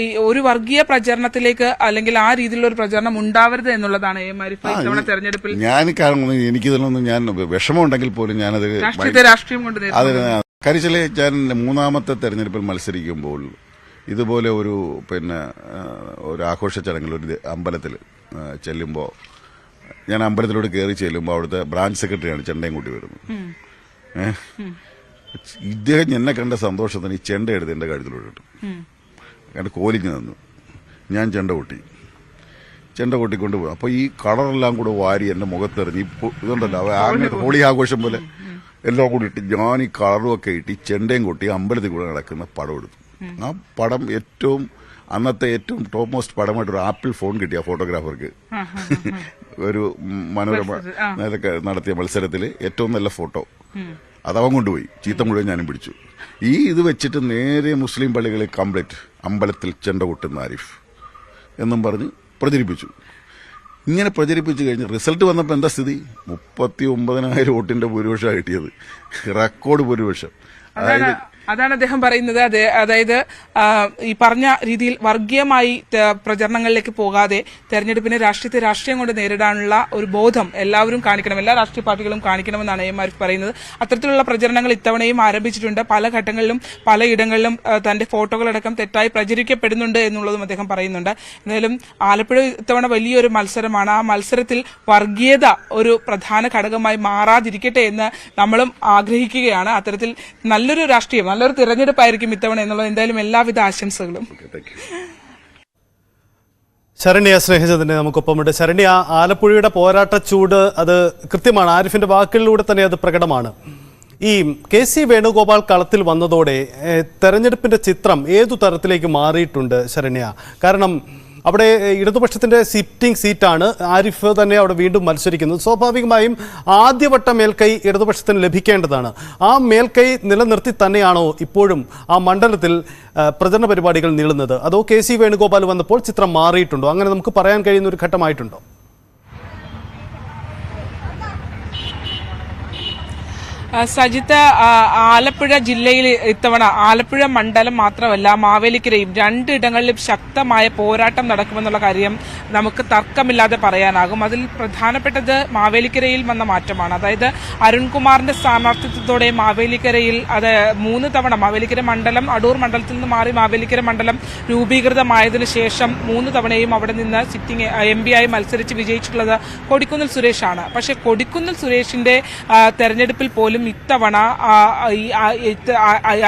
Speaker 8: ഈ ഒരു വർഗീയ പ്രചരണത്തിലേക്ക് അല്ലെങ്കിൽ ആ രീതിയിലുള്ള ഒരു പ്രചരണം ഉണ്ടാവരുത് എന്നുള്ളതാണ് AM ആരിഫ് ഇത്തവണ തെരഞ്ഞെടുപ്പിൽ.
Speaker 7: എനിക്കിതിലൊന്നും ഞാൻ വിഷമമുണ്ടെങ്കിൽ പോലും ഞാനത്
Speaker 8: രാഷ്ട്രീയം കൊണ്ട്
Speaker 7: കരിച്ചിലെ ഞാൻ 3ാമത്തെ തെരഞ്ഞെടുപ്പിൽ മത്സരിക്കുമ്പോൾ ഇതുപോലെ ഒരു ആഘോഷ ചടങ്ങിൽ ഒരു അമ്പലത്തിൽ ചെല്ലുമ്പോൾ ഞാൻ അമ്പലത്തിലോട്ട് കയറി ചെല്ലുമ്പോൾ അവിടുത്തെ ബ്രാഞ്ച് സെക്രട്ടറിയാണ് ചെണ്ടയും കൂട്ടി വരുന്നത്. ഇദ്ദേഹം എന്നെ കണ്ട സന്തോഷത്തിന് ഈ ചെണ്ട എടുത്ത് എന്റെ കഴുത്തിലോട്ട് ഇട്ടു. എന്റെ കോലിഞ്ഞ് നിന്നു. ഞാൻ ചെണ്ട കൊട്ടിക്കൊണ്ട് പോയി. അപ്പൊ ഈ കളറെല്ലാം കൂടെ വാരി എന്റെ മുഖത്തെറിഞ്ഞ് ഇതുണ്ടല്ലോ അങ്ങനെ ഹോളി ആഘോഷം പോലെ എല്ലാം കൂടി ഇട്ട് ഞാൻ ഈ കളറും ഒക്കെ ഇട്ട് ഈ ചെണ്ടയും കൊട്ടി അമ്പലത്തിൽ കൂടെ നടക്കുന്ന പടം എടുത്തു. ആ പടം അന്നത്തെ ഏറ്റവും ടോപ്പ് മോസ്റ്റ് പടമായിട്ടൊരു ആപ്പിൾ ഫോൺ കിട്ടിയ ഫോട്ടോഗ്രാഫർക്ക് ഒരു മനോരമ നടത്തിയ മത്സരത്തിൽ ഏറ്റവും നല്ല ഫോട്ടോ അതവൻ കൊണ്ടുപോയി. ചീത്ത മുഴുവൻ ഞാനും പിടിച്ചു. ഇത് വെച്ചിട്ട് നേരെ മുസ്ലിം പള്ളികളിൽ കംപ്ലീറ്റ് അമ്പലത്തിൽ ചെണ്ട കൊട്ടുന്ന ആരിഫ് എന്നും പറഞ്ഞ് പ്രചരിപ്പിച്ചു. ഇങ്ങനെ പ്രചരിപ്പിച്ചു കഴിഞ്ഞ് റിസൾട്ട് വന്നപ്പോൾ എന്താ സ്ഥിതി? 39,000 വോട്ടിന്റെ ഭൂരിപക്ഷമാണ് കിട്ടിയത്. റെക്കോർഡ് ഭൂരിപക്ഷം.
Speaker 8: അതാണ് അദ്ദേഹം പറയുന്നത്. അതായത് ഈ പറഞ്ഞ രീതിയിൽ വർഗീയമായി പ്രചരണങ്ങളിലേക്ക് പോകാതെ തെരഞ്ഞെടുപ്പിനെ രാഷ്ട്രീയം കൊണ്ട് നേരിടാനുള്ള ഒരു ബോധം എല്ലാവരും കാണിക്കണം, എല്ലാ രാഷ്ട്രീയ പാർട്ടികളും കാണിക്കണമെന്നാണ് AM ആരിഫ് പറയുന്നത്. അത്തരത്തിലുള്ള പ്രചരണങ്ങൾ ഇത്തവണയും ആരംഭിച്ചിട്ടുണ്ട്. പല ഘട്ടങ്ങളിലും പലയിടങ്ങളിലും തന്റെ ഫോട്ടോകളടക്കം തെറ്റായി പ്രചരിക്കപ്പെടുന്നുണ്ട് എന്നുള്ളതും അദ്ദേഹം പറയുന്നുണ്ട്. എന്തായാലും ആലപ്പുഴ ഇത്തവണ വലിയൊരു മത്സരമാണ്. ആ മത്സരത്തിൽ വർഗീയത ഒരു പ്രധാന ഘടകമായി മാറാതിരിക്കട്ടെ എന്ന് നമ്മളും ആഗ്രഹിക്കുകയാണ്. അത്തരത്തിൽ നല്ലൊരു തിരഞ്ഞെടുപ്പായിരിക്കും ഇത്തവണ എന്നുള്ളത്. എന്തായാലും എല്ലാവിധ ആശംസകളും.
Speaker 1: ശരണ്യ സ്നേഹിച്ചതിന് നമുക്കൊപ്പമുണ്ട്. ശരണ്യ, ആലപ്പുഴയുടെ പോരാട്ട ചൂട് അത് കൃത്യമാണ്. ആരിഫിന്റെ വാക്കുകളിലൂടെ തന്നെ അത് പ്രകടമാണ്. ഈ KC വേണുഗോപാൽ കളത്തിൽ വന്നതോടെ തെരഞ്ഞെടുപ്പിന്റെ ചിത്രം ഏതു തരത്തിലേക്ക് മാറിയിട്ടുണ്ട് ശരണ്യ? കാരണം അവിടെ ഇടതുപക്ഷത്തിന്റെ സിറ്റിംഗ് സീറ്റാണ്. ആരിഫ് തന്നെ അവിടെ വീണ്ടും മത്സരിക്കുന്നത്. സ്വാഭാവികമായും ആദ്യവട്ട മേൽക്കൈ ഇടതുപക്ഷത്തിന് ലഭിക്കേണ്ടതാണ്. ആ മേൽക്കൈ നിലനിർത്തി തന്നെയാണോ ഇപ്പോഴും ആ മണ്ഡലത്തിൽ പ്രചരണ പരിപാടികൾ നീളുന്നത്? അതോ KC വേണുഗോപാൽ വന്നപ്പോൾ ചിത്രം മാറിയിട്ടുണ്ടോ? അങ്ങനെ നമുക്ക് പറയാൻ കഴിയുന്ന ഒരു ഘട്ടമായിട്ടുണ്ടോ?
Speaker 8: സജിത്ത്, ആലപ്പുഴ ജില്ലയിൽ ഇത്തവണ ആലപ്പുഴ മണ്ഡലം മാത്രമല്ല മാവേലിക്കരയും രണ്ടിടങ്ങളിലും ശക്തമായ പോരാട്ടം നടക്കുമെന്നുള്ള കാര്യം നമുക്ക് തർക്കമില്ലാതെ പറയാനാകും. അതിൽ പ്രധാനപ്പെട്ടത് മാവേലിക്കരയിൽ വന്ന മാറ്റമാണ്. അതായത് അരുൺകുമാറിന്റെ സ്ഥാനാർത്ഥിത്വത്തോടെ മാവേലിക്കരയിൽ 3 തവണ മാവേലിക്കര മണ്ഡലം അടൂർ മണ്ഡലത്തിൽ നിന്ന് മാറി മാവേലിക്കര മണ്ഡലം രൂപീകൃതമായതിനു ശേഷം 3 തവണയും അവിടെ നിന്ന് സിറ്റിംഗ് MP ആയി മത്സരിച്ച് വിജയിച്ചിട്ടുള്ളത് കൊടിക്കുന്നിൽ സുരേഷാണ്. പക്ഷെ കൊടിക്കുന്നിൽ സുരേഷിന്റെ തെരഞ്ഞെടുപ്പിൽ പോലും ഇത്തവണ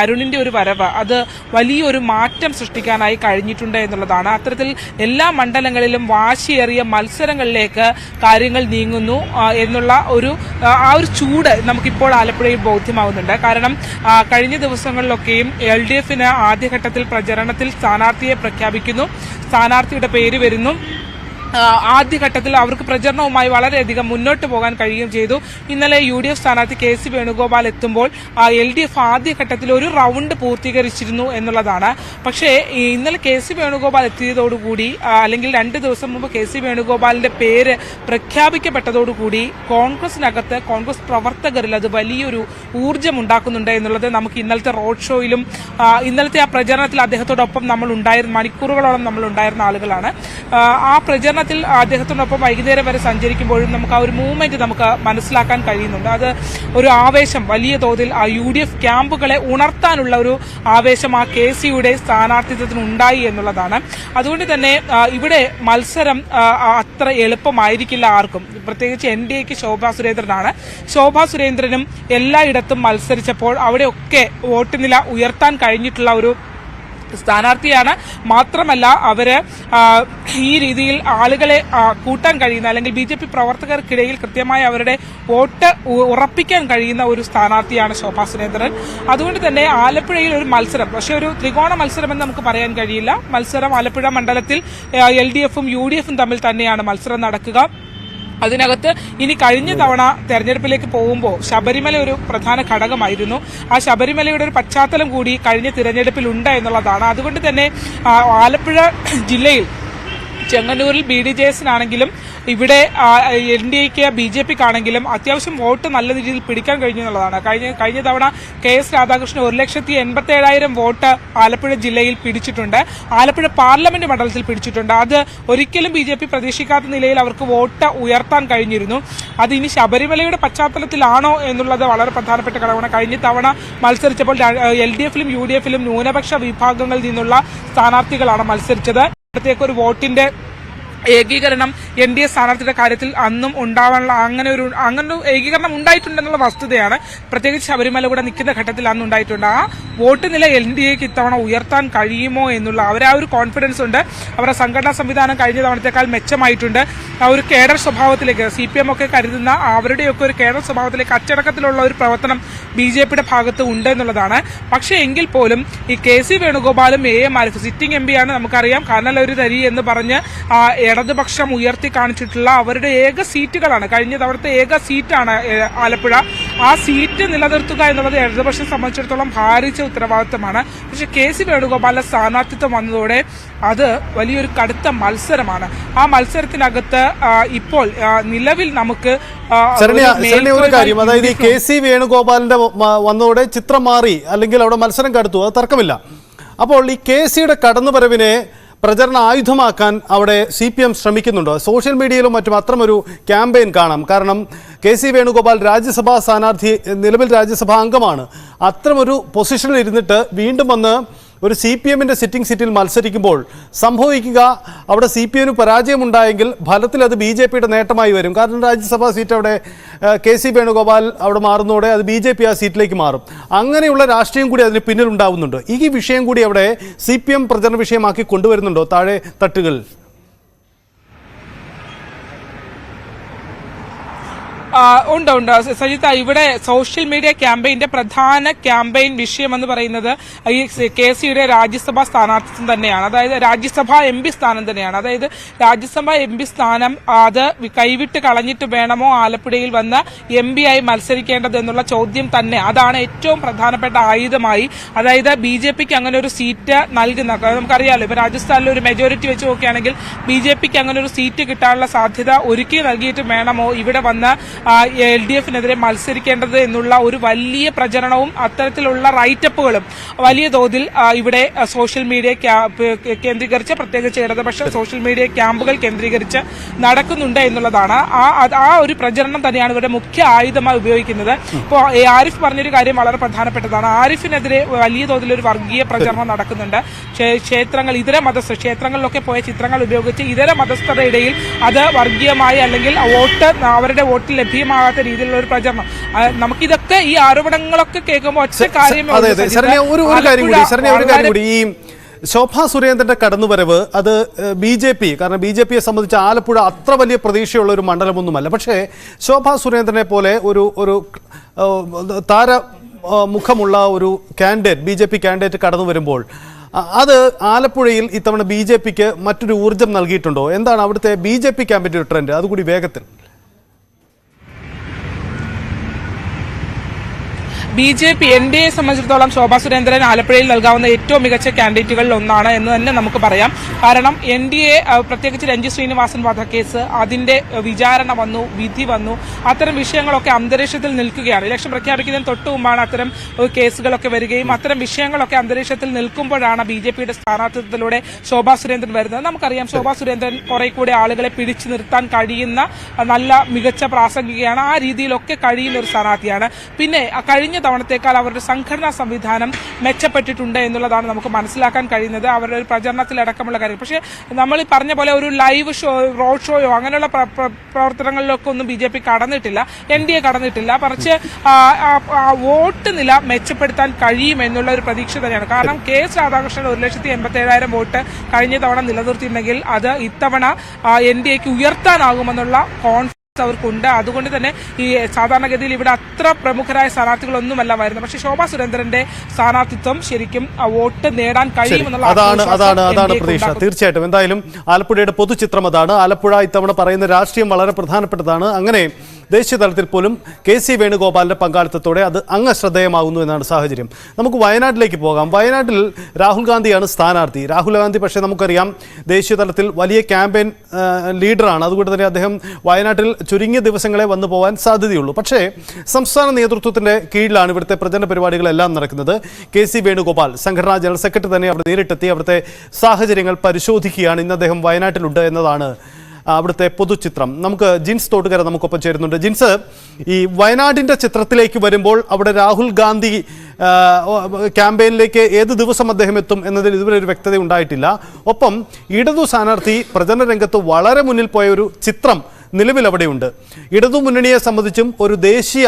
Speaker 8: അരുണിന്റെ ഒരു വരവ് അത് വലിയൊരു മാറ്റം സൃഷ്ടിക്കാനായി കഴിഞ്ഞിട്ടുണ്ട് എന്നുള്ളതാണ്. അത്തരത്തിൽ എല്ലാ മണ്ഡലങ്ങളിലും വാശിയേറിയ മത്സരങ്ങളിലേക്ക് കാര്യങ്ങൾ നീങ്ങുന്നു എന്നുള്ള ഒരു ചൂട് നമുക്കിപ്പോൾ ആലപ്പുഴയിൽ ബോധ്യമാവുന്നുണ്ട്. കാരണം കഴിഞ്ഞ ദിവസങ്ങളിലൊക്കെയും LDF ആദ്യഘട്ടത്തിൽ പ്രചരണത്തിൽ സ്ഥാനാർത്ഥിയെ പ്രഖ്യാപിക്കുന്നു, സ്ഥാനാർത്ഥിയുടെ പേര് വരുന്നു. ആദ്യഘട്ടത്തിൽ അവർക്ക് പ്രചരണവുമായി വളരെയധികം മുന്നോട്ട് പോകാൻ കഴിയുകയും ചെയ്തു. ഇന്നലെ UDF സ്ഥാനാർത്ഥി KC വേണുഗോപാൽ എത്തുമ്പോൾ LDF ആദ്യഘട്ടത്തിൽ ഒരു റൗണ്ട് പൂർത്തീകരിച്ചിരുന്നു എന്നുള്ളതാണ്. പക്ഷേ ഇന്നലെ KC വേണുഗോപാൽ എത്തിയതോടുകൂടി അല്ലെങ്കിൽ 2 ദിവസം മുമ്പ് KC വേണുഗോപാലിന്റെ പേര് പ്രഖ്യാപിക്കപ്പെട്ടതോടുകൂടി കോൺഗ്രസിനകത്ത് കോൺഗ്രസ് പ്രവർത്തകരിൽ അത് വലിയൊരു ഊർജ്ജം ഉണ്ടാക്കുന്നുണ്ട് എന്നുള്ളത് നമുക്ക് ഇന്നലത്തെ റോഡ് ഷോയിലും ഇന്നലത്തെ ആ പ്രചരണത്തിൽ അദ്ദേഹത്തോടൊപ്പം നമ്മൾ ഉണ്ടായിരുന്ന മണിക്കൂറുകളോളം നമ്മൾ ഉണ്ടായിരുന്ന ആളുകളാണ്. ആ പ്രചരണത്തിൽ അദ്ദേഹത്തോടൊപ്പം വൈകുന്നേരം വരെ സഞ്ചരിക്കുമ്പോഴും നമുക്ക് ആ ഒരു മൂവ്മെന്റ് നമുക്ക് മനസ്സിലാക്കാൻ കഴിയുന്നുണ്ട്. അത് ഒരു ആവേശം വലിയ തോതിൽ ആ UDF ക്യാമ്പുകളെ ഉണർത്താനുള്ള ഒരു ആവേശം ആ KCയുടെ സ്ഥാനാർത്ഥിത്വത്തിന് ഉണ്ടായി എന്നുള്ളതാണ്. അതുകൊണ്ട് തന്നെ ഇവിടെ മത്സരം അത്ര എളുപ്പമായിരിക്കില്ല ആർക്കും. പ്രത്യേകിച്ച് NDAക്ക് ശോഭാ സുരേന്ദ്രനാണ്. ശോഭാ സുരേന്ദ്രനും എല്ലായിടത്തും മത്സരിച്ചപ്പോൾ അവിടെയൊക്കെ വോട്ട് നില ഉയർത്താൻ കഴിഞ്ഞിട്ടുള്ള ഒരു സ്ഥാനാർത്ഥിയാണ്. മാത്രമല്ല അവര് ഈ രീതിയിൽ ആളുകളെ കൂട്ടാൻ കഴിയുന്ന അല്ലെങ്കിൽ BJP പ്രവർത്തകർക്കിടയിൽ കൃത്യമായി അവരുടെ വോട്ട് ഉറപ്പിക്കാൻ കഴിയുന്ന ഒരു സ്ഥാനാർത്ഥിയാണ് ശോഭാ സുരേന്ദ്രൻ. അതുകൊണ്ട് തന്നെ ആലപ്പുഴയിൽ ഒരു മത്സരം, പക്ഷെ ഒരു ത്രികോണ മത്സരം എന്ന് നമുക്ക് പറയാൻ കഴിയില്ല. മത്സരം ആലപ്പുഴ മണ്ഡലത്തിൽ LDFും UDFും തമ്മിൽ തന്നെയാണ് മത്സരം നടക്കുക. അതിനകത്ത് ഇനി കഴിഞ്ഞ തവണ തെരഞ്ഞെടുപ്പിലേക്ക് പോകുമ്പോൾ ശബരിമല ഒരു പ്രധാന ഘടകമായിരുന്നു. ആ ശബരിമലയുടെ ഒരു പശ്ചാത്തലം കൂടി കഴിഞ്ഞ തിരഞ്ഞെടുപ്പിൽ ഉണ്ട് എന്നുള്ളതാണ്. അതുകൊണ്ട് തന്നെ ആലപ്പുഴ ജില്ലയിൽ ചെങ്ങന്നൂരിൽ BDJSനാണെങ്കിലും ഇവിടെ NDAക്ക് BJPക്കാണെങ്കിലും അത്യാവശ്യം വോട്ട് നല്ല രീതിയിൽ പിടിക്കാൻ കഴിഞ്ഞു എന്നുള്ളതാണ്. കഴിഞ്ഞ തവണ KS രാധാകൃഷ്ണൻ 1,87,000 വോട്ട് ആലപ്പുഴ ജില്ലയിൽ പിടിച്ചിട്ടുണ്ട്. ആലപ്പുഴ പാർലമെന്റ് മണ്ഡലത്തിൽ പിടിച്ചിട്ടുണ്ട്. അത് ഒരിക്കലും BJP പ്രതീക്ഷിക്കാത്ത നിലയിൽ അവർക്ക് വോട്ട് ഉയർത്താൻ കഴിഞ്ഞിരുന്നു. അത് ഇനി ശബരിമലയുടെ പശ്ചാത്തലത്തിലാണോ എന്നുള്ളത് വളരെ പ്രധാനപ്പെട്ട ഘടകമാണ്. കഴിഞ്ഞ തവണ മത്സരിച്ചപ്പോൾ LDFലും UDFലും ന്യൂനപക്ഷ വിഭാഗങ്ങളിൽ നിന്നുള്ള സ്ഥാനാർത്ഥികളാണ് മത്സരിച്ചത്. ഇവിടത്തേക്ക് ഒരു വോട്ടിന്റെ ഏകീകരണം NDA സ്ഥാനാർത്ഥിയുടെ കാര്യത്തിൽ അന്നും ഉണ്ടാവാനുള്ള അങ്ങനെ ഒരു ഏകീകരണം ഉണ്ടായിട്ടുണ്ടെന്നുള്ള വസ്തുതയാണ്. പ്രത്യേകിച്ച് ശബരിമല കൂടെ നിൽക്കുന്ന ഘട്ടത്തിൽ അന്ന് ഉണ്ടായിട്ടുണ്ട്. ആ വോട്ട് നില NDAക്ക് ഇത്തവണ ഉയർത്താൻ കഴിയുമോ എന്നുള്ള ആ ഒരു കോൺഫിഡൻസ് ഉണ്ട്. അവരുടെ സംഘടനാ സംവിധാനം കഴിഞ്ഞ തവണത്തേക്കാൾ മെച്ചമായിട്ടുണ്ട്. ആ ഒരു കേഡർ സ്വഭാവത്തിലേക്ക് CPM ഒക്കെ കരുതുന്ന അവരുടെയൊക്കെ ഒരു കേഡർ സ്വഭാവത്തിലേക്ക് അച്ചടക്കത്തിലുള്ള ഒരു പ്രവർത്തനം BJPയുടെ ഭാഗത്ത് ഉണ്ട് എന്നുള്ളതാണ്. പക്ഷേ എങ്കിൽ പോലും ഈ KC വേണുഗോപാലും AM Arif sitting MP ആണ്, നമുക്കറിയാം. കാനലൊരു തരി എന്ന് പറഞ്ഞ് ഇടതുപക്ഷം ഉയർത്തി കാണിച്ചിട്ടുള്ള അവരുടെ ഏക സീറ്റുകളാണ്. കഴിഞ്ഞ തവണത്തെ ഏക സീറ്റാണ് ആലപ്പുഴ. ആ സീറ്റ് നിലനിർത്തുക എന്നുള്ളത് ഇടതുപക്ഷം സംബന്ധിച്ചിടത്തോളം ഭാരിച്ച ഉത്തരവാദിത്തമാണ്. പക്ഷെ KC വേണുഗോപാലിന്റെ സ്ഥാനാർത്ഥിത്വം വന്നതോടെ അത് വലിയൊരു കടുത്ത മത്സരമാണ്. ആ മത്സരത്തിനകത്ത് ഇപ്പോൾ നിലവിൽ നമുക്ക്
Speaker 1: ഒരു കാര്യം, അതായത് ഈ KC വേണുഗോപാലിന്റെ വന്നതോടെ ചിത്രം മാറി അല്ലെങ്കിൽ അവിടെ മത്സരം കടുത്തു, അത് തർക്കമില്ല. അപ്പോൾ ഈ KCയുടെ കടന്നുവരവിനെ പ്രചരണ ആയുധമാക്കാൻ അവിടെ CPM ശ്രമിക്കുന്നുണ്ടോ? സോഷ്യൽ മീഡിയയിലും മറ്റും അത്തരമൊരു ക്യാമ്പയിൻ കാണാം. കാരണം KC വേണുഗോപാൽ രാജ്യസഭാ സ്ഥാനാർത്ഥി, നിലവിൽ രാജ്യസഭാ അംഗമാണ്. അത്തരമൊരു പൊസിഷനിൽ ഇരുന്നിട്ട് വീണ്ടും വന്ന് ഒരു CPMന്റെ സിറ്റിംഗ് സീറ്റിൽ മത്സരിക്കുമ്പോൾ സംഭവിക്കുക അവിടെ CPMന് പരാജയമുണ്ടായെങ്കിൽ ഫലത്തിൽ അത് BJPയുടെ നേട്ടമായി വരും. കാരണം രാജ്യസഭാ സീറ്റ് അവിടെ KC വേണുഗോപാൽ അവിടെ മാറുന്നതോടെ അത് BJP ആ സീറ്റിലേക്ക് മാറും. അങ്ങനെയുള്ള രാഷ്ട്രീയം കൂടി അതിന് പിന്നിലുണ്ടാവുന്നുണ്ട്. ഈ വിഷയം കൂടി അവിടെ CPM പ്രചരണ വിഷയമാക്കി കൊണ്ടുവരുന്നുണ്ടോ താഴെ തട്ടുകൾ?
Speaker 8: ഉണ്ട് സജിത്ത. ഇവിടെ സോഷ്യൽ മീഡിയ ക്യാമ്പയിന്റെ പ്രധാന ക്യാമ്പയിൻ വിഷയം എന്ന് പറയുന്നത് ഈ KCയുടെ രാജ്യസഭാ സ്ഥാനാർത്ഥിത്വം തന്നെയാണ്. അതായത് രാജ്യസഭാ MP സ്ഥാനം തന്നെയാണ്. അതായത് രാജ്യസഭാ MP സ്ഥാനം അത് കൈവിട്ട് കളഞ്ഞിട്ട് വേണമോ ആലപ്പുഴയിൽ വന്ന് MP ആയി മത്സരിക്കേണ്ടത് എന്നുള്ള ചോദ്യം തന്നെ. അതാണ് ഏറ്റവും പ്രധാനപ്പെട്ട ആയുധമായി. അതായത് BJPക്ക് അങ്ങനെ ഒരു സീറ്റ് നൽകുന്ന, നമുക്കറിയാലോ ഇപ്പൊ രാജസ്ഥാനിൽ ഒരു മെജോറിറ്റി വെച്ച് നോക്കുകയാണെങ്കിൽ BJPക്ക് അങ്ങനെ ഒരു സീറ്റ് കിട്ടാനുള്ള സാധ്യത ഒരുക്കി നൽകിയിട്ട് വേണമോ ഇവിടെ വന്ന് LDF-നെതിരെ മത്സരിക്കേണ്ടത് എന്നുള്ള ഒരു വലിയ പ്രചരണവും അത്തരത്തിലുള്ള റൈറ്റപ്പുകളും വലിയ തോതിൽ ഇവിടെ സോഷ്യൽ മീഡിയ കേന്ദ്രീകരിച്ച്, പ്രത്യേകിച്ച് ഇടതുപക്ഷ സോഷ്യൽ മീഡിയ ക്യാമ്പുകൾ കേന്ദ്രീകരിച്ച് നടക്കുന്നുണ്ട് എന്നുള്ളതാണ്. ആ ഒരു പ്രചരണം തന്നെയാണ് ഇവരുടെ മുഖ്യ ആയുധമായി ഉപയോഗിക്കുന്നത്. ഇപ്പോൾ ആരിഫ് പറഞ്ഞൊരു കാര്യം വളരെ പ്രധാനപ്പെട്ടതാണ്. ആരിഫിനെതിരെ വലിയ തോതിൽ ഒരു വർഗീയ പ്രചരണം നടക്കുന്നുണ്ട്. ക്ഷേത്രങ്ങൾ, ഇതര മതസ്ഥ ക്ഷേത്രങ്ങളിലൊക്കെ പോയ ചിത്രങ്ങൾ ഉപയോഗിച്ച് ഇതര മതസ്ഥരുടെ ഇടയിൽ അത് വർഗീയമായി അല്ലെങ്കിൽ അവരുടെ വോട്ട് ലഭ്യമാകാത്ത രീതിയിലുള്ള ഒരു പ്രചരണം. നമുക്കിതൊക്കെ ഈ ആരോപണങ്ങളൊക്കെ കേൾക്കുമ്പോൾ ഒറ്റ കാര്യമേ
Speaker 1: കൂടി, ഈ ശോഭാ സുരേന്ദ്രന്റെ കടന്നുവരവ് അത് BJP, കാരണം BJPയെ സംബന്ധിച്ച് ആലപ്പുഴ അത്ര വലിയ പ്രതീക്ഷയുള്ള ഒരു മണ്ഡലമൊന്നുമല്ല. പക്ഷേ ശോഭാ സുരേന്ദ്രനെ പോലെ ഒരു താര മുഖമുള്ള ഒരു കാൻഡിഡേറ്റ്, BJP കാൻഡിഡേറ്റ് കടന്നു വരുമ്പോൾ അത് ആലപ്പുഴയിൽ ഇത്തവണ BJPക്ക് മറ്റൊരു ഊർജം നൽകിയിട്ടുണ്ടോ? എന്താണ് അവിടുത്തെ BJP ക്യാമ്പിന്റെ ട്രെൻഡ്? അതുകൂടി വേഗത്തിൽ.
Speaker 8: BJP NDAയെ സംബന്ധിച്ചിടത്തോളം ശോഭാ സുരേന്ദ്രൻ ആലപ്പുഴയിൽ നൽകാവുന്ന ഏറ്റവും മികച്ച കാൻഡിഡേറ്റുകളിൽ ഒന്നാണ് എന്ന് തന്നെ നമുക്ക് പറയാം. കാരണം NDA, പ്രത്യേകിച്ച് രഞ്ജിത് ശ്രീനിവാസൻ വധക്കേസ്, അതിന്റെ വിചാരണ വന്നു, വിധി വന്നു, അത്തരം വിഷയങ്ങളൊക്കെ അന്തരീക്ഷത്തിൽ നിൽക്കുകയാണ്. ഇലക്ഷൻ പ്രഖ്യാപിക്കുന്നതിന് തൊട്ടു മുമ്പാണ് അത്തരം കേസുകളൊക്കെ വരികയും അത്തരം വിഷയങ്ങളൊക്കെ അന്തരീക്ഷത്തിൽ നിൽക്കുമ്പോഴാണ് BJPയുടെ സ്ഥാനാർത്ഥിത്വത്തിലൂടെ ശോഭാ സുരേന്ദ്രൻ വരുന്നത്. നമുക്കറിയാം ശോഭാ സുരേന്ദ്രൻ കുറെ കൂടി ആളുകളെ പിടിച്ചു നിർത്താൻ കഴിയുന്ന നല്ല മികച്ച പ്രാസംഗികയാണ്. ആ രീതിയിലൊക്കെ കഴിയുന്ന ഒരു സ്ഥാനാർത്ഥിയാണ്. പിന്നെ കഴിഞ്ഞ തവണത്തേക്കാൾ അവരുടെ സംഘടനാ സംവിധാനം മെച്ചപ്പെട്ടിട്ടുണ്ട് എന്നുള്ളതാണ് നമുക്ക് മനസ്സിലാക്കാൻ കഴിയുന്നത്, അവരുടെ ഒരു പ്രചരണത്തിലടക്കമുള്ള കാര്യം. പക്ഷേ നമ്മൾ ഈ പറഞ്ഞ പോലെ ഒരു ലൈവ് ഷോ, റോഡ് ഷോയോ അങ്ങനെയുള്ള പ്രവർത്തനങ്ങളിലൊക്കെ ഒന്നും BJP കടന്നിട്ടില്ല, NDA കടന്നിട്ടില്ല. മറിച്ച് വോട്ട് നില മെച്ചപ്പെടുത്താൻ കഴിയും എന്നുള്ള ഒരു പ്രതീക്ഷ തന്നെയാണ്. കാരണം KS രാധാകൃഷ്ണൻ 1,87,000 വോട്ട് കഴിഞ്ഞ തവണ നിലനിർത്തിയിട്ടുണ്ടെങ്കിൽ അത് ഇത്തവണ NDAക്ക് ഉയർത്താനാകുമെന്നുള്ള കോൺഫിഡൻസ് അവർക്കുണ്ട്. അതുകൊണ്ട് തന്നെ ഈ സാധാരണഗതിയിൽ ഇവിടെ അത്ര പ്രമുഖരായ സ്ഥാനാർത്ഥികളൊന്നുമല്ല വരുന്നത്. പക്ഷേ ശോഭാ സുരേന്ദ്രന്റെ സ്ഥാനാർത്ഥിത്വം ശരിക്കും വോട്ട് നേടാൻ കഴിയുമെന്നുള്ള
Speaker 1: അതാണ് പ്രതീക്ഷ. തീർച്ചയായിട്ടും. എന്തായാലും ആലപ്പുഴയുടെ പൊതുചിത്രം അതാണ്. ആലപ്പുഴ ഇത്തവണ പറയുന്ന രാഷ്ട്രീയം വളരെ പ്രധാനപ്പെട്ടതാണ്. അങ്ങനെ ദേശീയ തലത്തിൽ പോലും KC വേണുഗോപാലിന്റെ പങ്കാളിത്തത്തോടെ അത് അങ്ങ് ശ്രദ്ധേയമാകുന്നു എന്നാണ് സാഹചര്യം. നമുക്ക് വയനാട്ടിലേക്ക് പോകാം. വയനാട്ടിൽ രാഹുൽ ഗാന്ധിയാണ് സ്ഥാനാർത്ഥി. രാഹുൽ ഗാന്ധി പക്ഷേ നമുക്കറിയാം ദേശീയ തലത്തിൽ വലിയ ക്യാമ്പയിൻ ലീഡറാണ്. അതുകൊണ്ട് തന്നെ അദ്ദേഹം വയനാട്ടിൽ ചുരുങ്ങിയ ദിവസങ്ങളെ വന്നു പോകാൻ സാധ്യതയുള്ളൂ. പക്ഷേ സംസ്ഥാന നേതൃത്വത്തിന്റെ കീഴിലാണ് ഇവിടുത്തെ പ്രചരണ പരിപാടികളെല്ലാം നടക്കുന്നത്. KC വേണുഗോപാൽ സംഘടനാ ജനറൽ സെക്രട്ടറി തന്നെ അവിടെ നേരിട്ടെത്തി അവിടുത്തെ സാഹചര്യങ്ങൾ പരിശോധിക്കുകയാണ്. ഇന്ന് അദ്ദേഹം വയനാട്ടിലുണ്ട് എന്നതാണ് അവിടുത്തെ പൊതുചിത്രം. നമുക്ക് ജിൻസ് തോട്ടുകര നമുക്കൊപ്പം ചേരുന്നുണ്ട്. ജിൻസ്, ഈ വയനാടിന്റെ ചിത്രത്തിലേക്ക് വരുമ്പോൾ അവിടെ രാഹുൽ ഗാന്ധി ക്യാമ്പയിനിലേക്ക് ഏത് ദിവസം അദ്ദേഹം എത്തും എന്നതിൽ ഇതുവരെ ഒരു വ്യക്തത ഉണ്ടായിട്ടില്ല. ഒപ്പം ഇടതു സ്ഥാനാർത്ഥി പ്രചരണ രംഗത്ത് വളരെ മുന്നിൽ പോയ ഒരു ചിത്രം നിലവിൽ അവിടെയുണ്ട്. ഇടതു മുന്നണിയെ സംബന്ധിച്ചും ഒരു ദേശീയ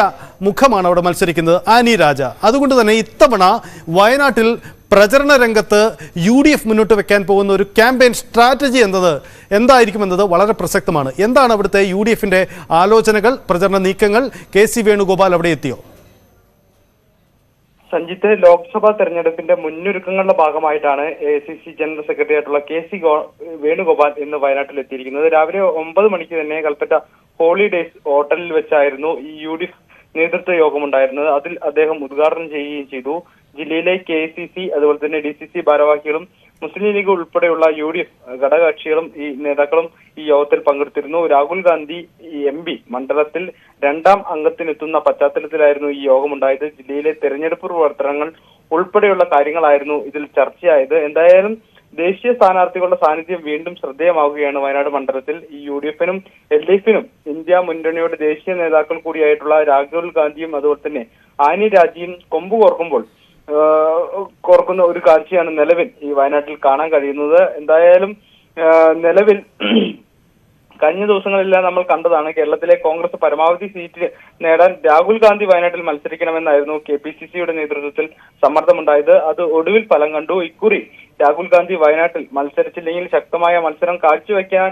Speaker 1: മുഖമാണ് അവിടെ മത്സരിക്കുന്നത്, ആനി രാജ. അതുകൊണ്ട് തന്നെ ഇത്തവണ വയനാട്ടിൽ പ്രചരണ രംഗത്ത് UDF മുന്നോട്ട് വെക്കാൻ പോകുന്ന ഒരു ക്യാമ്പയിൻ സ്ട്രാറ്റജി എന്തായിരിക്കുമെന്നത് വളരെ പ്രസക്തമാണ്. എന്താണ് അവിടുത്തെ UDFന്റെ ആലോചനകൾ, പ്രചരണ നീക്കങ്ങൾ? KC വേണുഗോപാൽ അവിടെ എത്തിയോ?
Speaker 9: സഞ്ജിത്ത്, ലോക്സഭാ തെരഞ്ഞെടുപ്പിന്റെ മുന്നൊരുക്കങ്ങളുടെ ഭാഗമായിട്ടാണ് AICC ജനറൽ സെക്രട്ടറി ആയിട്ടുള്ള KC വേണുഗോപാൽ ഇന്ന് വയനാട്ടിൽ എത്തിയിരിക്കുന്നത്. രാവിലെ 9 മണിക്ക് തന്നെ കൽപ്പറ്റ ഹോളിഡേയ്സ് ഹോട്ടലിൽ വെച്ചായിരുന്നു ഈ UDF നേതൃത്വ യോഗമുണ്ടായിരുന്നത്. അതിൽ അദ്ദേഹം ഉദ്ഘാടനം ചെയ്യുകയും ചെയ്തു. ജില്ലയിലെ KCC അതുപോലെ തന്നെ DCC ഭാരവാഹികളും മുസ്ലിം ലീഗ് ഉൾപ്പെടെയുള്ള UDF ഘടകകക്ഷികളും ഈ നേതാക്കളും ഈ യോഗത്തിൽ പങ്കെടുത്തിരുന്നു. രാഹുൽ ഗാന്ധി MP മണ്ഡലത്തിൽ 2ാം അംഗത്തിനെത്തുന്ന പശ്ചാത്തലത്തിലായിരുന്നു ഈ യോഗമുണ്ടായത്. ജില്ലയിലെ തെരഞ്ഞെടുപ്പ് പ്രവർത്തനങ്ങൾ ഉൾപ്പെടെയുള്ള കാര്യങ്ങളായിരുന്നു ഇതിൽ ചർച്ചയായത്. എന്തായാലും ദേശീയ സ്ഥാനാർത്ഥികളുടെ സാന്നിധ്യം വീണ്ടും ശ്രദ്ധേയമാവുകയാണ് വയനാട് മണ്ഡലത്തിൽ. ഈ UDFനും LDFനും ഇന്ത്യ മുന്നണിയുടെ ദേശീയ നേതാക്കൾ കൂടിയായിട്ടുള്ള രാഹുൽ ഗാന്ധിയും അതുപോലെ തന്നെ ആനി രാജയും കൊമ്പ് കോർക്കുന്ന ഒരു കാഴ്ചയാണ് നിലവിൽ ഈ വയനാട്ടിൽ കാണാൻ കഴിയുന്നത്. എന്തായാലും നിലവിൽ കഴിഞ്ഞ ദിവസങ്ങളെല്ലാം നമ്മൾ കണ്ടതാണ്, കേരളത്തിലെ കോൺഗ്രസ് പരമാവധി സീറ്റ് നേടാൻ രാഹുൽ ഗാന്ധി വയനാട്ടിൽ മത്സരിക്കണമെന്നായിരുന്നു KPCCയുടെ നേതൃത്വത്തിൽ സമ്മർദ്ദമുണ്ടായത്. അത് ഒടുവിൽ ഫലം കണ്ടു. ഇക്കുറി രാഹുൽ ഗാന്ധി വയനാട്ടിൽ മത്സരിച്ചില്ലെങ്കിൽ ശക്തമായ മത്സരം കാഴ്ചവെക്കാൻ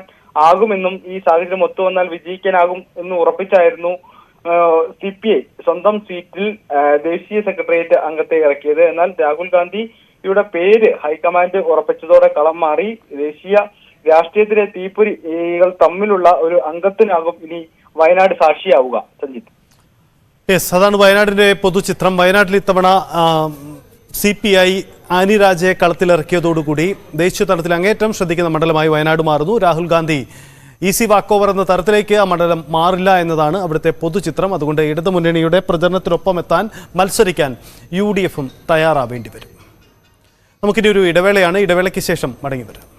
Speaker 9: ആകുമെന്നും ഈ സാഹചര്യം ഒത്തുവന്നാൽ വിജയിക്കാനാകും എന്ന് ഉറപ്പിച്ചായിരുന്നു CPI സ്വന്തം സീറ്റിൽ ദേശീയ സെക്രട്ടേറിയറ്റ് അംഗത്തെ ഇറക്കിയത്. എന്നാൽ രാഹുൽ ഗാന്ധിയുടെ പേര് ഹൈക്കമാൻഡ് ഉറപ്പിച്ചതോടെ കളം മാറി. ദേശീയ രാഷ്ട്രീയത്തിലെ തീപ്പൊരികൾ തമ്മിലുള്ള ഒരു അംഗത്തിനാകും ഇനി വയനാട് സാക്ഷിയാവുക. സഞ്ജിത്ത്,
Speaker 1: അതാണ് വയനാടിന്റെ പൊതുചിത്രം. വയനാട്ടിൽ ഇത്തവണ CPI ആനി രാജയെ കളത്തിലിറക്കിയതോടുകൂടി ദേശീയ തലത്തിൽ അങ്ങേറ്റം ശ്രദ്ധിക്കുന്ന മണ്ഡലമായി വയനാട് മാറുന്നു. Rahul Gandhi easy walk over എന്ന തരത്തിലേക്ക് ആ മണ്ഡലം മാറില്ല എന്നതാണ് അവിടുത്തെ പൊതുചിത്രം. അതുകൊണ്ട് ഇടതുമുന്നണിയുടെ പ്രചരണത്തിനൊപ്പം എത്താൻ മത്സരിക്കാൻ UDF തയ്യാറാവേണ്ടി വരും. നമുക്കിനി ഒരു ഇടവേളയാണ്. ഇടവേളയ്ക്ക് ശേഷം മടങ്ങി വരാം.